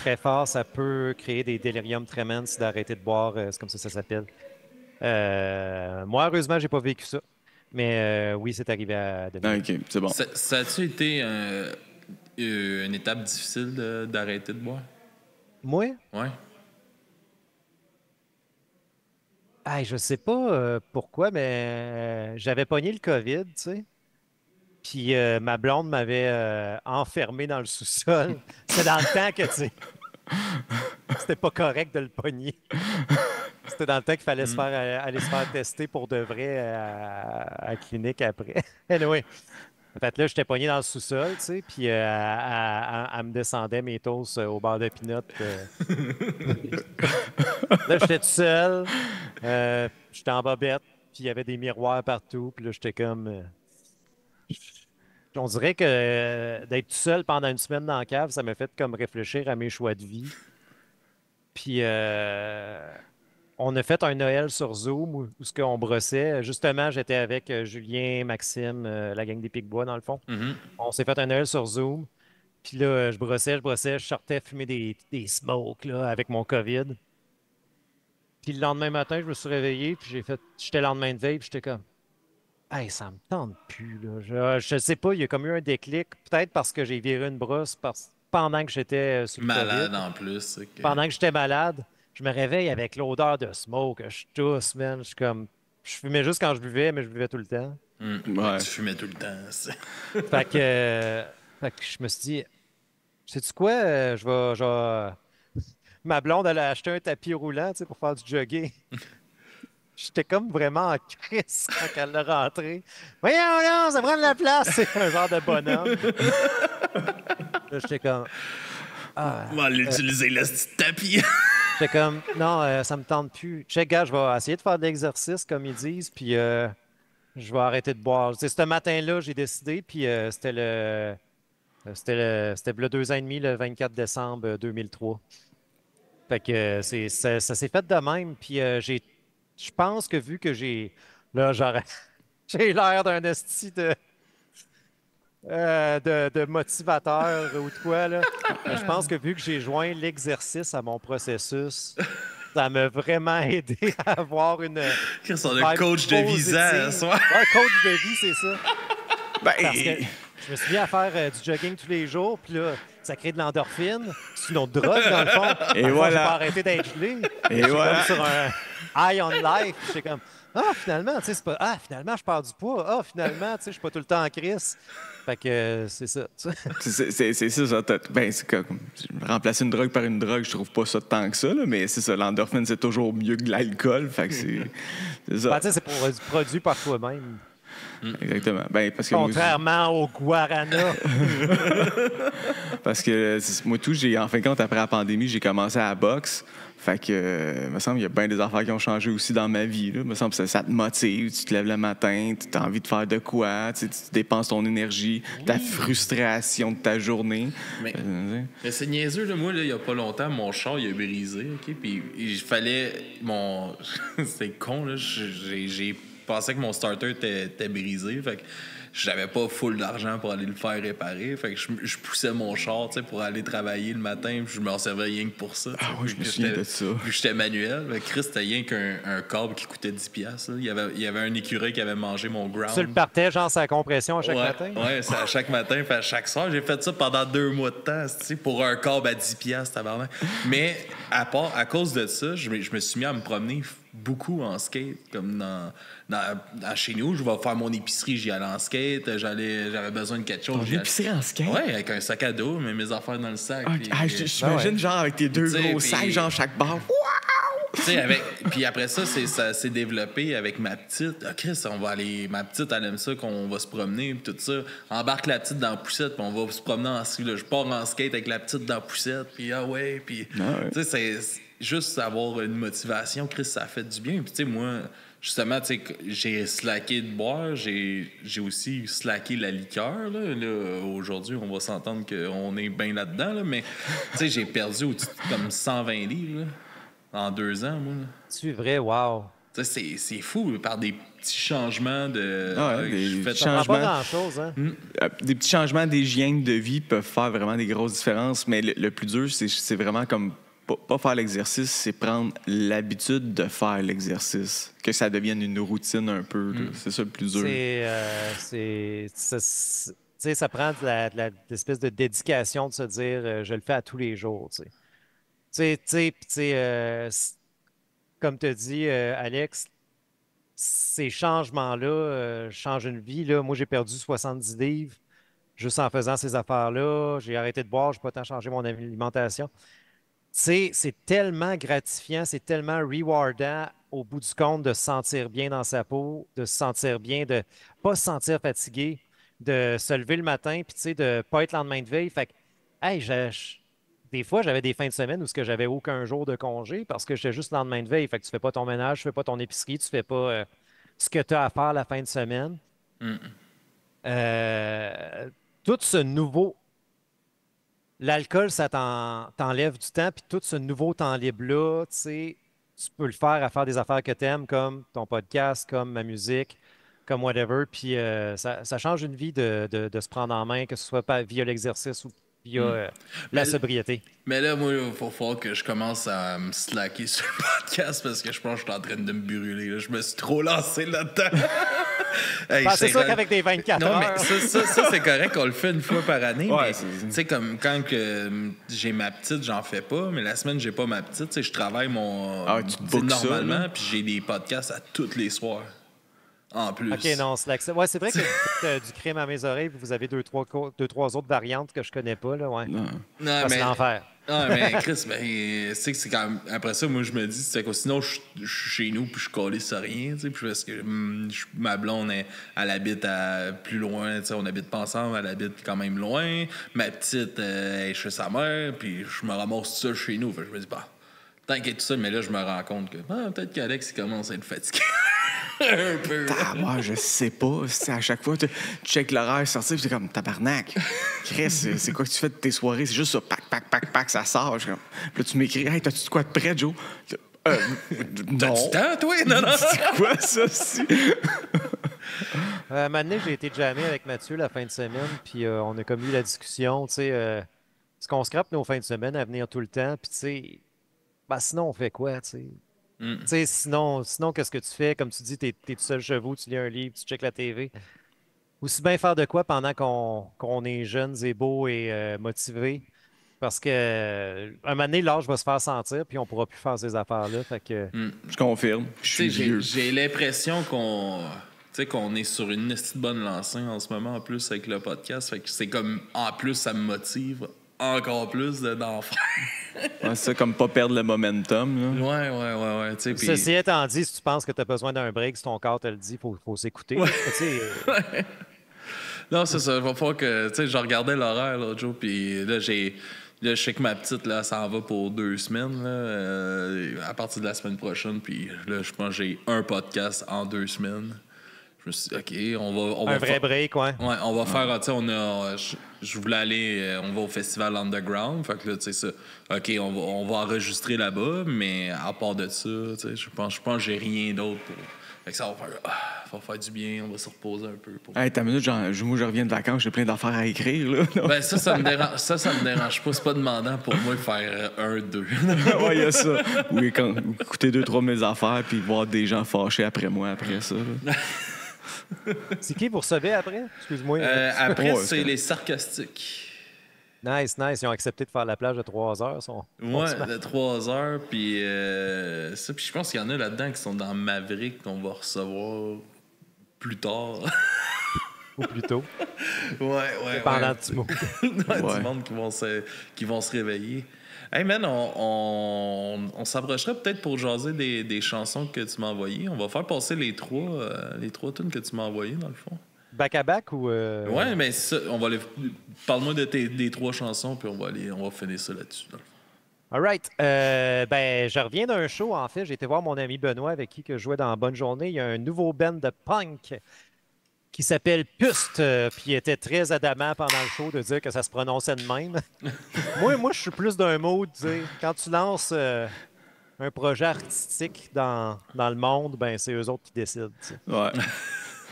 très fort, ça peut créer des déliriums tremens d'arrêter de boire, c'est comme ça s'appelle. Moi, heureusement, j'ai pas vécu ça. Mais oui, c'est arrivé à Ah, Dominique. OK, c'est bon. Ça a-tu été une étape difficile d'arrêter de boire? Moi, Ouais. je sais pas pourquoi, mais j'avais pogné le COVID, tu sais. Puis ma blonde m'avait enfermé dans le sous-sol. C'était dans le temps que, tu sais, c'était pas correct de le pogner. C'était dans le temps qu'il fallait aller se faire tester pour de vrai à la clinique après. Anyway. En fait, là, j'étais pogné dans le sous-sol, tu sais, puis elle me descendait mes toasts au beurre de pinot. Là, j'étais tout seul. J'étais en bobette, puis il y avait des miroirs partout. Puis là, j'étais comme... On dirait que d'être tout seul pendant une semaine dans la cave, ça m'a fait comme réfléchir à mes choix de vie. Puis on a fait un Noël sur Zoom où ce qu'on brossait. Justement, j'étais avec Julien, Maxime, la gang des Picbois, dans le fond. Mm-hmm. On s'est fait un Noël sur Zoom. Puis là, je brossais, je sortais fumer des smokes là, avec mon COVID. Puis le lendemain matin, je me suis réveillé, puis j'étais le lendemain de veille, puis j'étais comme, hey, ça me tente plus, là. Je sais pas, il y a comme eu un déclic, peut-être parce que j'ai viré une brosse pendant que j'étais sur le Malade COVID. en plus. Pendant que j'étais malade, je me réveille avec l'odeur de smoke, je tousse, man. Je suis comme, je fumais juste quand je buvais, mais je buvais tout le temps. Ouais. Tu fumais tout le temps. Fait que je me suis dit, sais-tu quoi, je vais... Ma blonde, elle a acheté un tapis roulant, tu sais, pour faire du jogging. J'étais comme vraiment en crise quand elle l'a rentré. Voyons, non, ça prend de la place! C'est un genre de bonhomme. Là, j'étais comme... Ah, On va l'utiliser, le petit tapis. j'étais comme, non, ça me tente plus. Check, gars, je vais essayer de faire de l'exercice, comme ils disent, puis je vais arrêter de boire. Tu sais, ce matin-là, j'ai décidé, puis c'était le 2 ans et demi, le 24 décembre 2003. Fait que ça s'est fait de même. Puis je pense que vu que là, j'ai l'air d'un esti de motivateur ou de quoi, là. Mais je pense que vu que j'ai joint l'exercice à mon processus, ça m'a vraiment aidé à avoir une Chris, on a un coach de visage, positive. soit. Ouais, coach de vie, c'est ça. Parce que Ben, je me suis mis à faire du jogging tous les jours, puis là, ça crée de l'endorphine. C'est une autre drogue, dans le fond. Et Parfois, voilà. j'ai pas arrêté d'être gelé. Et J'étais voilà. comme sur un high on life. J'étais comme, finalement, tu sais, c'est pas... finalement, je perds du poids. Finalement, tu sais, je suis pas tout le temps en crise. Fait que c'est ça. Tu sais. c'est ça. Ben, c'est comme remplacer une drogue par une drogue, je trouve pas ça tant que ça, là, mais c'est ça. L'endorphine, c'est toujours mieux que de l'alcool. Fait que c'est ça. Ben, tu sais, c'est produit par toi-même. Exactement. Ben, parce que moi, Contrairement au guarana. parce que moi, en fin de compte, après la pandémie, j'ai commencé à la boxe. Fait que, me semble, il y a bien des affaires qui ont changé aussi dans ma vie. Là. Me semble que ça te motive. Tu te lèves le matin, tu as envie de faire de quoi, tu dépenses ton énergie, ta frustration de ta journée. Mais c'est niaiseux, là. Moi, là, il y a pas longtemps, mon char, il a brisé, OK? Puis il fallait... C'est con, là. J'ai pensé que mon starter était brisé, fait que j'avais pas full d'argent pour aller le faire réparer. Fait que je poussais mon char, tu sais, pour aller travailler le matin, puis je m'en servais rien que pour ça. Ah oui, je me souviens de ça. Puis j'étais manuel. Fait que Chris, c'était rien qu'un câble qui coûtait 10$. Là. Il y avait un écureuil qui avait mangé mon ground. Tu le partais, genre, sa compression à chaque matin? Ouais, c'est à chaque matin, puis à chaque soir. J'ai fait ça pendant 2 mois de temps, pour un câble à 10$, tabarnak. Mais à cause de ça, je me suis mis à me promener beaucoup en skate, comme chez nous. Je vais faire mon épicerie, j'y allais en skate. J'avais besoin de quelque chose. Ton épicerie en skate? Ouais, avec un sac à dos, mais mes affaires dans le sac. Okay. J'imagine, genre, avec tes deux gros sacs, genre, chaque barre. Tu sais, puis après ça, ça s'est développé avec ma petite. Ah, Chris, on va aller. Ma petite, elle aime ça qu'on va se promener, puis tout ça. Embarque la petite dans la poussette, puis on va se promener en skate. Je pars en skate avec la petite dans la poussette, puis puis. Tu sais, c'est juste avoir une motivation, Chris, ça fait du bien. Puis, tu sais, moi, justement, tu sais, j'ai slacké de boire, j'ai aussi slacké la liqueur, là. Aujourd'hui, on va s'entendre qu'on est bien là-dedans, là, mais, tu sais, j'ai perdu comme 120 livres, là. En 2 ans, moi. C'est vrai, wow. C'est fou, par des petits changements de... Ça prend pas grand-chose, hein? Des petits changements d'hygiène de vie peuvent faire vraiment des grosses différences, mais le plus dur, c'est vraiment comme pas faire l'exercice, c'est prendre l'habitude de faire l'exercice, que ça devienne une routine un peu. C'est ça le plus dur. Ça prend de l'espèce de dédication de se dire je le fais à tous les jours, tu sais. Comme tu as dit, Alex, ces changements-là changent une vie. Là. Moi, j'ai perdu 70 livres juste en faisant ces affaires-là. J'ai arrêté de boire, je n'ai pas tant changé mon alimentation. C'est tellement gratifiant, c'est tellement rewardant au bout du compte de se sentir bien dans sa peau, de se sentir bien, de ne pas se sentir fatigué, de se lever le matin, puis de ne pas être lendemain de veille. Fait que, hey, des fois, j'avais des fins de semaine où j'avais aucun jour de congé parce que j'étais juste le lendemain de veille. Fait que tu fais pas ton ménage, tu fais pas ton épicerie, tu fais pas ce que tu as à faire la fin de semaine. Tout ce nouveau... L'alcool, ça t'enlève du temps, puis tout ce nouveau temps libre-là, tu peux le faire à faire des affaires que tu aimes, comme ton podcast, comme ma musique, comme whatever. Puis ça change une vie de se prendre en main, que ce soit via l'exercice ou via la sobriété. Mais là, moi, il faut falloir que je commence à me slacker sur le podcast parce que je pense que je suis en train de me brûler. Là. Je me suis trop lancé là-dedans. Hey, c'est sûr qu'avec des 24 heures... Non, mais ça c'est correct qu'on le fait une fois par année. Ouais, tu sais, comme quand j'ai ma petite, j'en fais pas. Mais la semaine, j'ai pas ma petite. Tu sais, je travaille normalement, puis j'ai des podcasts à tous les soirs. En plus. OK, non, Slack. Ouais, c'est vrai que du crème à mes oreilles, vous avez deux, trois autres variantes que je connais pas, là, ouais. Non, c'est l'enfer. Ah, mais Chris, c'est que c'est quand même... Après ça, moi, je me dis, c'est que sinon, je suis chez nous, puis je suis collé sur rien, tu sais, puis parce que ma blonde, elle habite plus loin, tu sais, on habite pas ensemble, elle habite quand même loin. Ma petite, elle est chez sa mère, puis je me ramasse tout ça chez nous. Fait que je me dis, bah, t'inquiète tout ça, mais là, je me rends compte que peut-être qu'Alex, il commence à être fatigué. Un peu. Moi, je sais pas. C'est à chaque fois, tu check l'horaire sortir, puis t'es comme tabarnak. Chris, c'est quoi que tu fais de tes soirées? C'est juste ça, pac, ça sort. Puis là, tu m'écris, hey, t'as-tu de quoi de prêt, Joe? T'as Non. du temps, toi? Non. C'est quoi ça, si? Un moment donné, j'ai été jammé avec Mathieu la fin de semaine, puis on a comme eu la discussion, tu sais, est-ce qu'on scrape nos fins de semaine à venir tout le temps, puis tu sais, ben, sinon on fait quoi, tu sais? Tu sais, sinon qu'est-ce que tu fais? Comme tu dis, t'es tout seul chez vous, tu lis un livre, tu checkes la TV. Aussi bien faire de quoi pendant qu'on est jeunes et beaux et motivés. Parce que un moment donné, l'âge va se faire sentir, puis on pourra plus faire ces affaires-là. Fait que Je confirme. Je suis Tu sais, vieux. j'ai l'impression qu'on est sur une petite bonne lancée en ce moment, en plus, avec le podcast. Fait que c'est comme, en plus, ça me motive encore plus d'en faire. Ouais, c'est ça, comme pas perdre le momentum. Là. Ouais. Tu sais, puis- ceci étant dit, si tu penses que tu as besoin d'un break, si ton corps te le dit, faut s'écouter. Tu sais, Non, c'est ça. Il va falloir que. Tu sais, je regardais l'horaire l'autre jour, puis là, je sais que ma petite, là, ça en va pour 2 semaines, là, à partir de la semaine prochaine. Puis là, je pense que j'ai un podcast en 2 semaines. Je me suis dit, OK, on va un vrai break, ouais. Ouais, on va faire, tu sais, je voulais aller, on va au festival Underground, fait que là, tu sais, ça, OK, on va enregistrer là-bas, mais à part de ça, tu sais, je pense que j'ai rien d'autre pour. Fait que ça va faire du bien, on va se reposer un peu. Hey, t'as une minute, moi, je reviens de vacances, j'ai plein d'affaires à écrire. Là. Ben, ça me dérange pas, c'est pas demandant pour moi de faire 2. Ouais, il y a ça. Oui, écouter 2-3 de mes affaires, puis voir des gens fâchés après moi après ça. Là. C'est qui vous recevez après? Excuse-moi. Après, Ouais, c'est c'est- les sarcastiques. Nice. Ils ont accepté de faire la plage de 3 heures. Ouais, de 3 heures, puis ça, puis je pense qu'il y en a là-dedans qui sont dans Maverick qu'on va recevoir plus tard. Ou plutôt. Ouais. Pendant du mot. Du monde qui vont se réveiller. Hey man, on s'approcherait peut-être pour jaser des chansons que tu m'as envoyées. On va faire passer les trois tunes que tu m'as envoyées, dans le fond. Back-à-back ou... Ouais, mais ça, parle-moi des 3 chansons, puis on va finir ça là-dessus. Dans le fond. All right. Ben, je reviens d'un show, en fait. J'ai été voir mon ami Benoît avec qui que je jouais dans Bonne Journée. Il y a un nouveau band de punk qui s'appelle Puste, puis il était très adamant pendant le show de dire que ça se prononçait de même. moi, je suis plus d'un mot de dire, quand tu lances un projet artistique dans le monde, ben c'est eux autres qui décident. Tu sais. Ouais.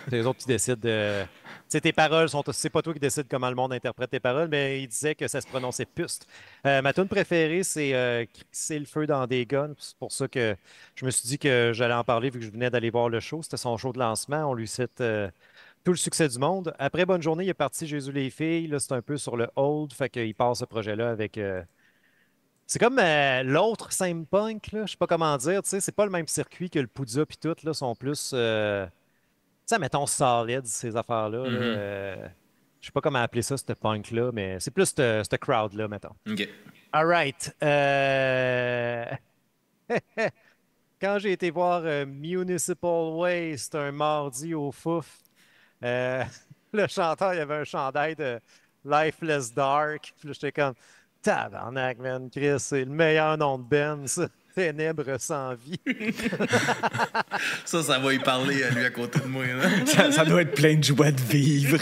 C'est eux autres qui décident de... Tu sais, tes paroles sont... C'est pas toi qui décides comment le monde interprète tes paroles, mais il disait que ça se prononçait Puste. Ma tune préférée, c'est Crisser le feu dans des guns. C'est pour ça que je me suis dit que j'allais en parler vu que je venais d'aller voir le show. C'était son show de lancement. On lui cite tout le succès du monde. Après Bonne Journée, il est parti Jésus les filles. Là, c'est un peu sur le hold. Fait qu'il part ce projet-là avec... C'est comme l'autre Same Punk, là. Je sais pas comment dire. Tu sais, c'est pas le même circuit que le Poudza puis tout. Là, sont plus... tu sais, mettons Solid, ces affaires-là. Là, je sais pas comment appeler ça, ce punk-là, mais c'est plus ce crowd-là, mettons. OK. All right. Quand j'ai été voir Municipal Waste un mardi au Fouf, le chanteur, il avait un chandail de Lifeless Dark. Puis là, j'étais comme, tabarnak, man, Chris, c'est le meilleur nom de band, ça. Ténèbres sans vie. Ça va y parler à lui à côté de moi. Là. ça doit être plein de joie de vivre.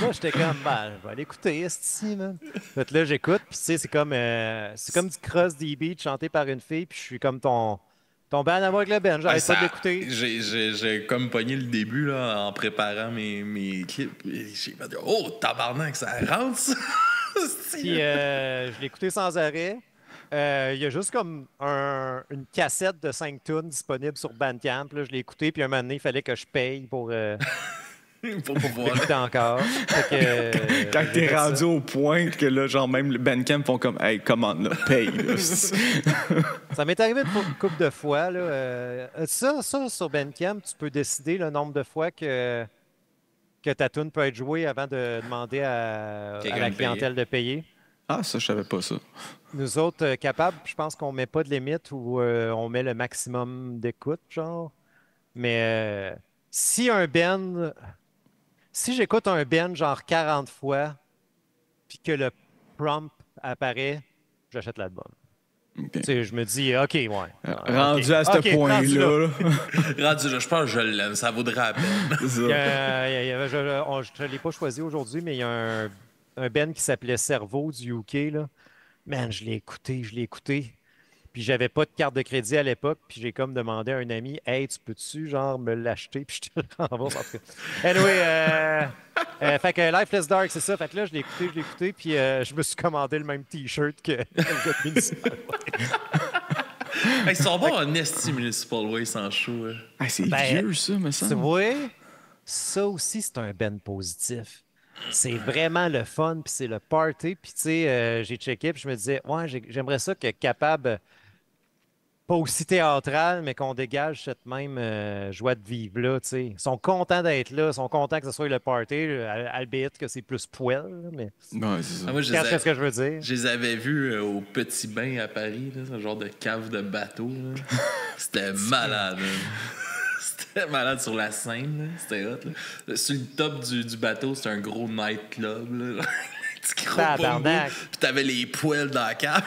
Moi, j'étais comme, ben, je vais aller écouter, ici, man. Fait que là, j'écoute, puis tu sais, c'est comme du Cross D-Beat chanté par une fille, puis je suis comme ton band avec le band, j'arrête pas de l'écouter. J'ai comme pogné le début là, en préparant mes clips. Et j'ai fait oh, tabarnak, ça rentre, ça! Puis je l'ai écouté sans arrêt. Il y a juste comme une cassette de 5 tunes disponible sur Bandcamp. Là, je l'ai écouté, puis un moment donné, il fallait que je paye pour pouvoir l'écouter encore. Fait que, Quand t'es rendu au point que là, genre même le Bandcamp font comme hey, commande là, paye. Là. Ça m'est arrivé une couple de fois. Là, ça, sur Bandcamp, tu peux décider le nombre de fois que ta tune peut être jouée avant de demander à la clientèle de payer. Ah, ça, je savais pas ça. Nous autres, capables, je pense qu'on met pas de limite ou on met le maximum d'écoute, genre. Mais si j'écoute un band genre 40 fois, puis que le prompt apparaît, j'achète l'album. OK. Tu sais, je me dis, OK, ouais. Rendu à ce OK, rendu point-là, là. là. Rendu là, je pense que je l'aime, ça vaudrait la peine. C'est ça. Je ne l'ai pas choisi aujourd'hui, mais il y a un band qui s'appelait Cerveau du UK, là. Man, je l'ai écouté. Puis j'avais pas de carte de crédit à l'époque, puis j'ai comme demandé à un ami, hey, tu peux-tu genre me l'acheter, puis je te le rembourse en tout cas. Anyway, fait que Lifeless Dark, c'est ça. Fait que là, je l'ai écouté, puis je me suis commandé le même t-shirt que le gars de Municipal Waste. Ils sont bons en esti Municipal Waste en show. Ah, c'est Ben, vieux, ça, me Tu semble. vois, ça aussi, c'est un band positif. C'est vraiment le fun, puis c'est le party. Puis, tu sais, j'ai checké, puis je me disais, ouais, j'aimerais ça que capable, pas aussi théâtral, mais qu'on dégage cette même joie de vivre-là, tu sais. Ils sont contents d'être là, ils sont contents que ce soit le party, albeit que c'est plus poêle, là, mais Ouais, c'est ça. Moi, tu sais ce que je veux dire. je les avais vus au Petit Bain à Paris, là, ce genre de cave de bateau. Là. C'était malade. Là. C'était malade sur la scène. Là. C'était hot. Là. Sur le top du bateau, c'était un gros nightclub. Là. Un petit gros Tabarnak. bumbo. Puis t'avais les poêles dans la cave.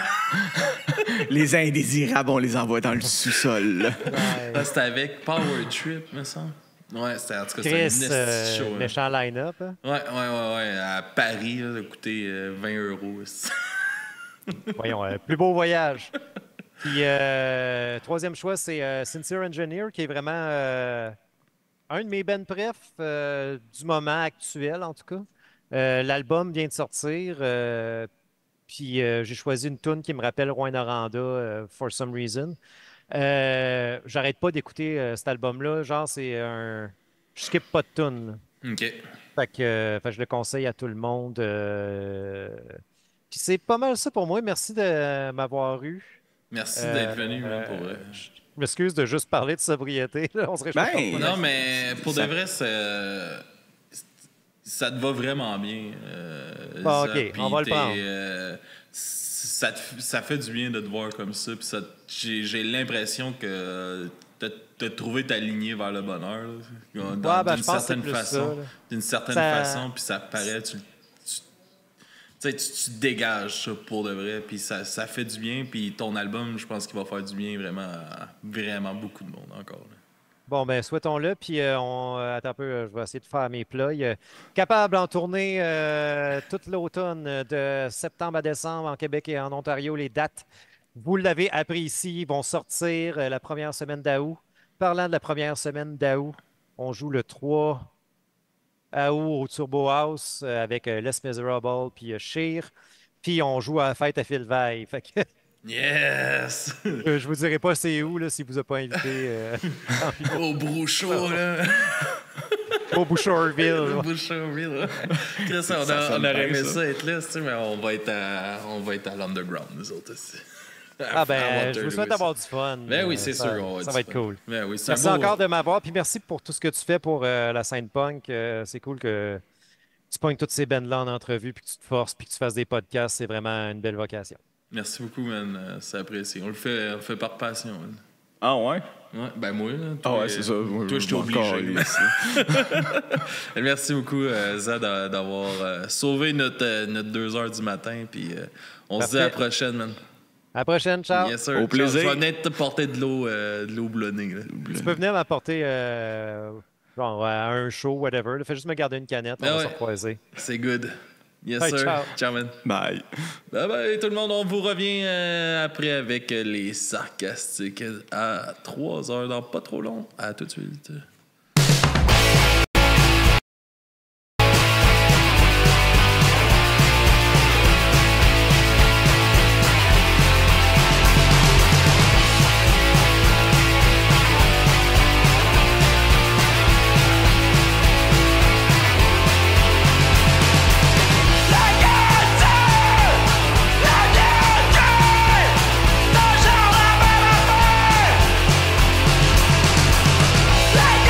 Les indésirables, on les envoie dans le sous-sol. là. Ouais. Ça, c'était avec Power Trip, me semble. Ouais, c'était en tout cas c'était Chris, une esti show. Là. méchant line-up. Hein? Ouais. À Paris, là, ça a coûté 20 €. Voyons, plus beau voyage. Puis, troisième choix, c'est Sincere Engineer, qui est vraiment un de mes bands préf du moment actuel, en tout cas. L'album vient de sortir, puis j'ai choisi une tune qui me rappelle Rouen-Noranda, For Some Reason. J'arrête pas d'écouter cet album-là. Genre, c'est un... Je skip pas de tune. OK. Fait que je le conseille à tout le monde. Puis c'est pas mal ça pour moi. Merci de m'avoir eu. Merci d'être venu, man, pour vrai. Je m'excuse de juste parler de sobriété. Là. On se réchauffe Ben, pas. Non, mais pour de vrai, ça te va vraiment bien. Bon, Zap, OK, puis on va le t'es, prendre. ça fait du bien de te voir comme ça. Puis j'ai l'impression que t'as trouvé ta lignée vers le bonheur. Là, Ben, d'une je pense que c'est certaine plus façon. ça, là. D'une certaine Ça- façon, puis ça paraît. Tu sais, tu dégages ça pour de vrai, puis ça fait du bien. Puis ton album, je pense qu'il va faire du bien vraiment à vraiment beaucoup de monde encore. Là. Bon, ben, souhaitons-le. Puis, attends un peu, je vais essayer de faire mes ploys. Capable en tournée toute l'automne, de septembre à décembre, en Québec et en Ontario. Les dates, vous l'avez appris ici, vont sortir la première semaine d'août. Parlant de la première semaine d'août, on joue le 3 août au Turbo House avec Les Miserables puis Sheer. Puis, on joue à la fête à Philvaille. Fait que Yes! je vous dirai pas c'est où, là, si vous a pas invité Au Brouchot, là! au Boucherville. Au là. Boucherville, là! Chris, on sonne aurait bien, aimé ça. ça être là, tu sais, mais on va être à l'underground, nous autres aussi. Ah À ben, je Waterloo vous souhaite aussi. d'avoir du fun. Ben oui, c'est Ça- sûr. on Ça du va être fun. cool. Ben oui, c'est Merci un beau... encore de m'avoir, puis merci pour tout ce que tu fais pour la scène punk. C'est cool que tu pognes toutes ces bands-là en entrevue, puis que tu te forces, puis que tu fasses des podcasts. C'est vraiment une belle vocation. Merci beaucoup, man. C'est apprécié. On le fait par passion, man. Ah ouais? Ouais, ben moi, là. Ah toi, ouais, c'est ça. Moi, Toi, je t'ai m'en obligé. calisse. Merci beaucoup, Zad, d'avoir sauvé notre 2 heures du matin. Puis on se dit à la Parfait. prochaine, man. À la prochaine, ciao. Yes, sir. Au plaisir. Je vais venir te porter de l'eau blonnée. Là. Tu peux venir m'apporter genre, à un show, whatever. Là. Fais juste me garder une canette, on Ah va ouais. se recroiser. C'est good. Yes, Hey, sir. ciao. Ciao, man. Bye. Bye bye, tout le monde. On vous revient après avec les sarcastiques à 3 heures, dans pas trop long. À tout de suite. Like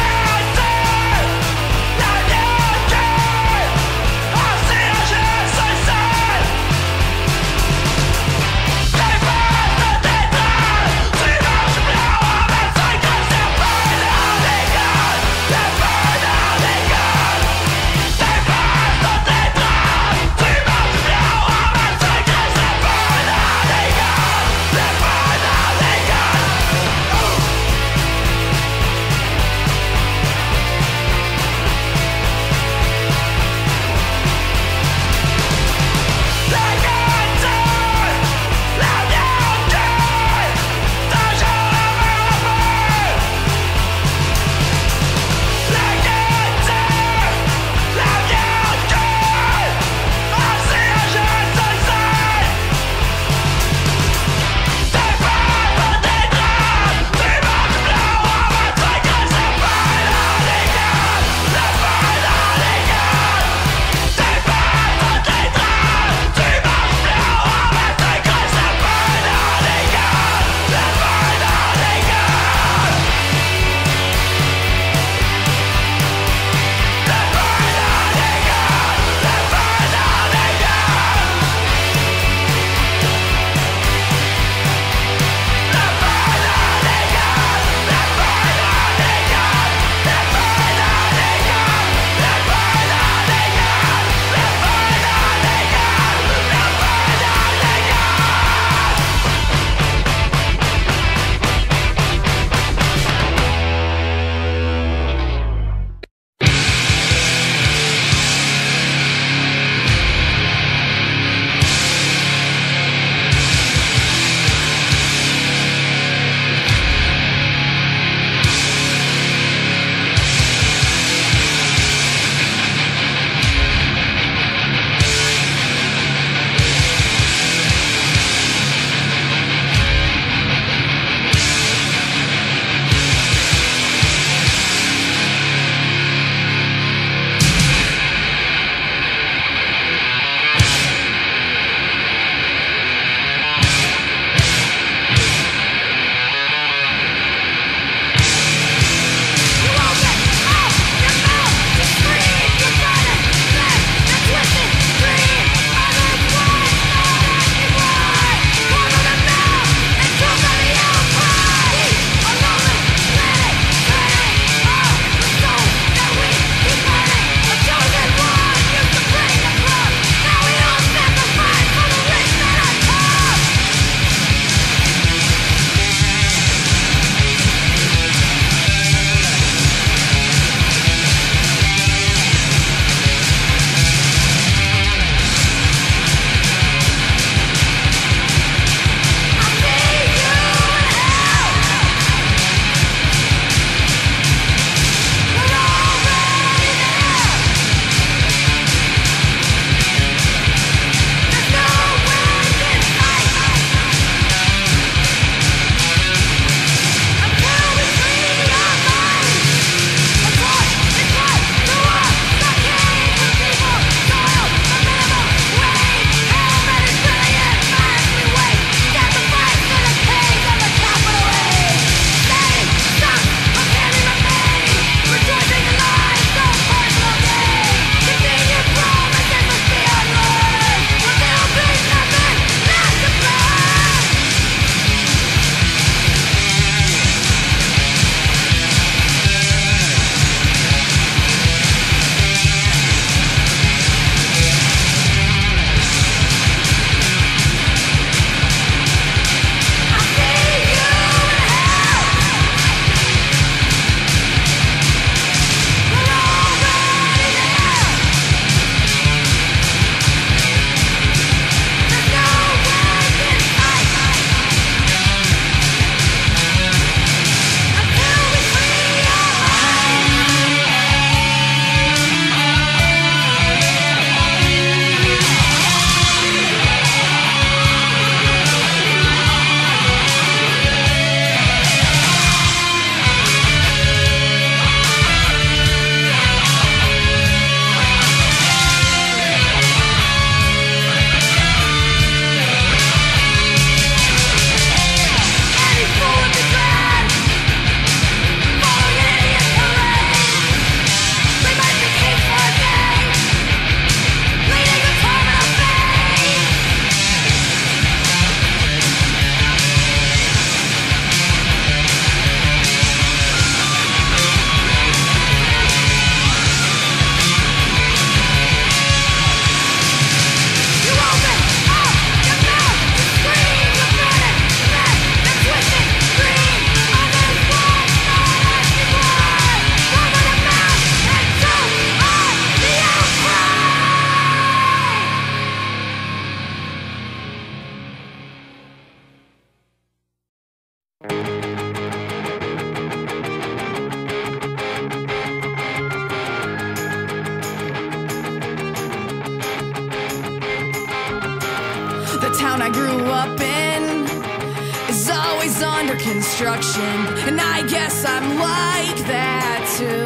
always under construction, and I guess I'm like that too.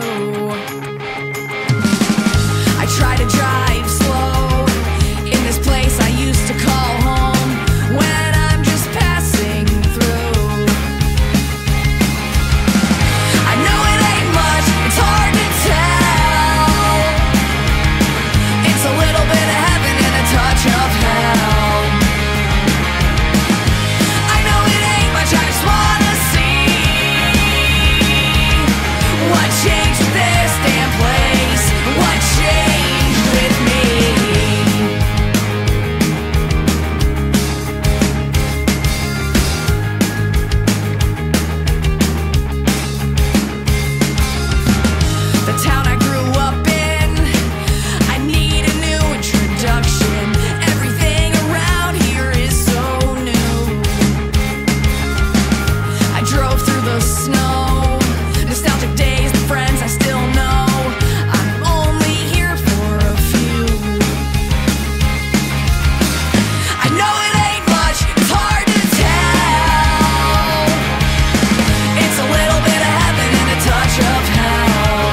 I try to drive slow in this place I used to call home when I'm just passing through. I know it ain't much, it's hard to tell. It's a little bit of heaven and a touch of hell. I know it ain't much, I just wanna see what changed with this damn place. What changed with me? The town I grew up in, I need a new introduction. Everything around here is so new. I drove through the snow, nostalgic days, the friends I still know. I'm only here for a few. I know it ain't much, it's hard to tell. It's a little bit of heaven and a touch of hell.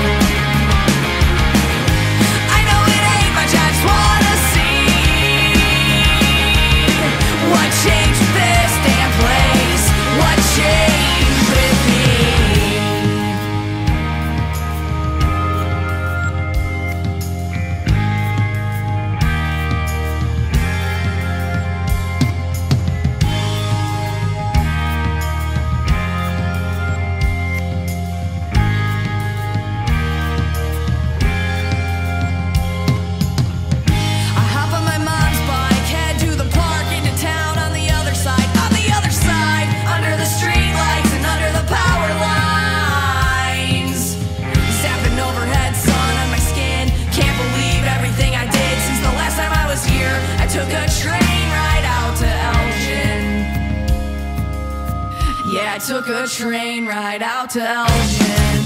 I know it ain't much, I just wanna see what changed with this damn place. What changed with me? I hop on my mom's bike, head to the park, into town on the other side, under the street lights and under the power lines. Zapping overhead, sun on my skin, can't believe everything I did since the last time I was here. I took a train ride out to Elgin. Yeah, I took a train ride out to Elgin.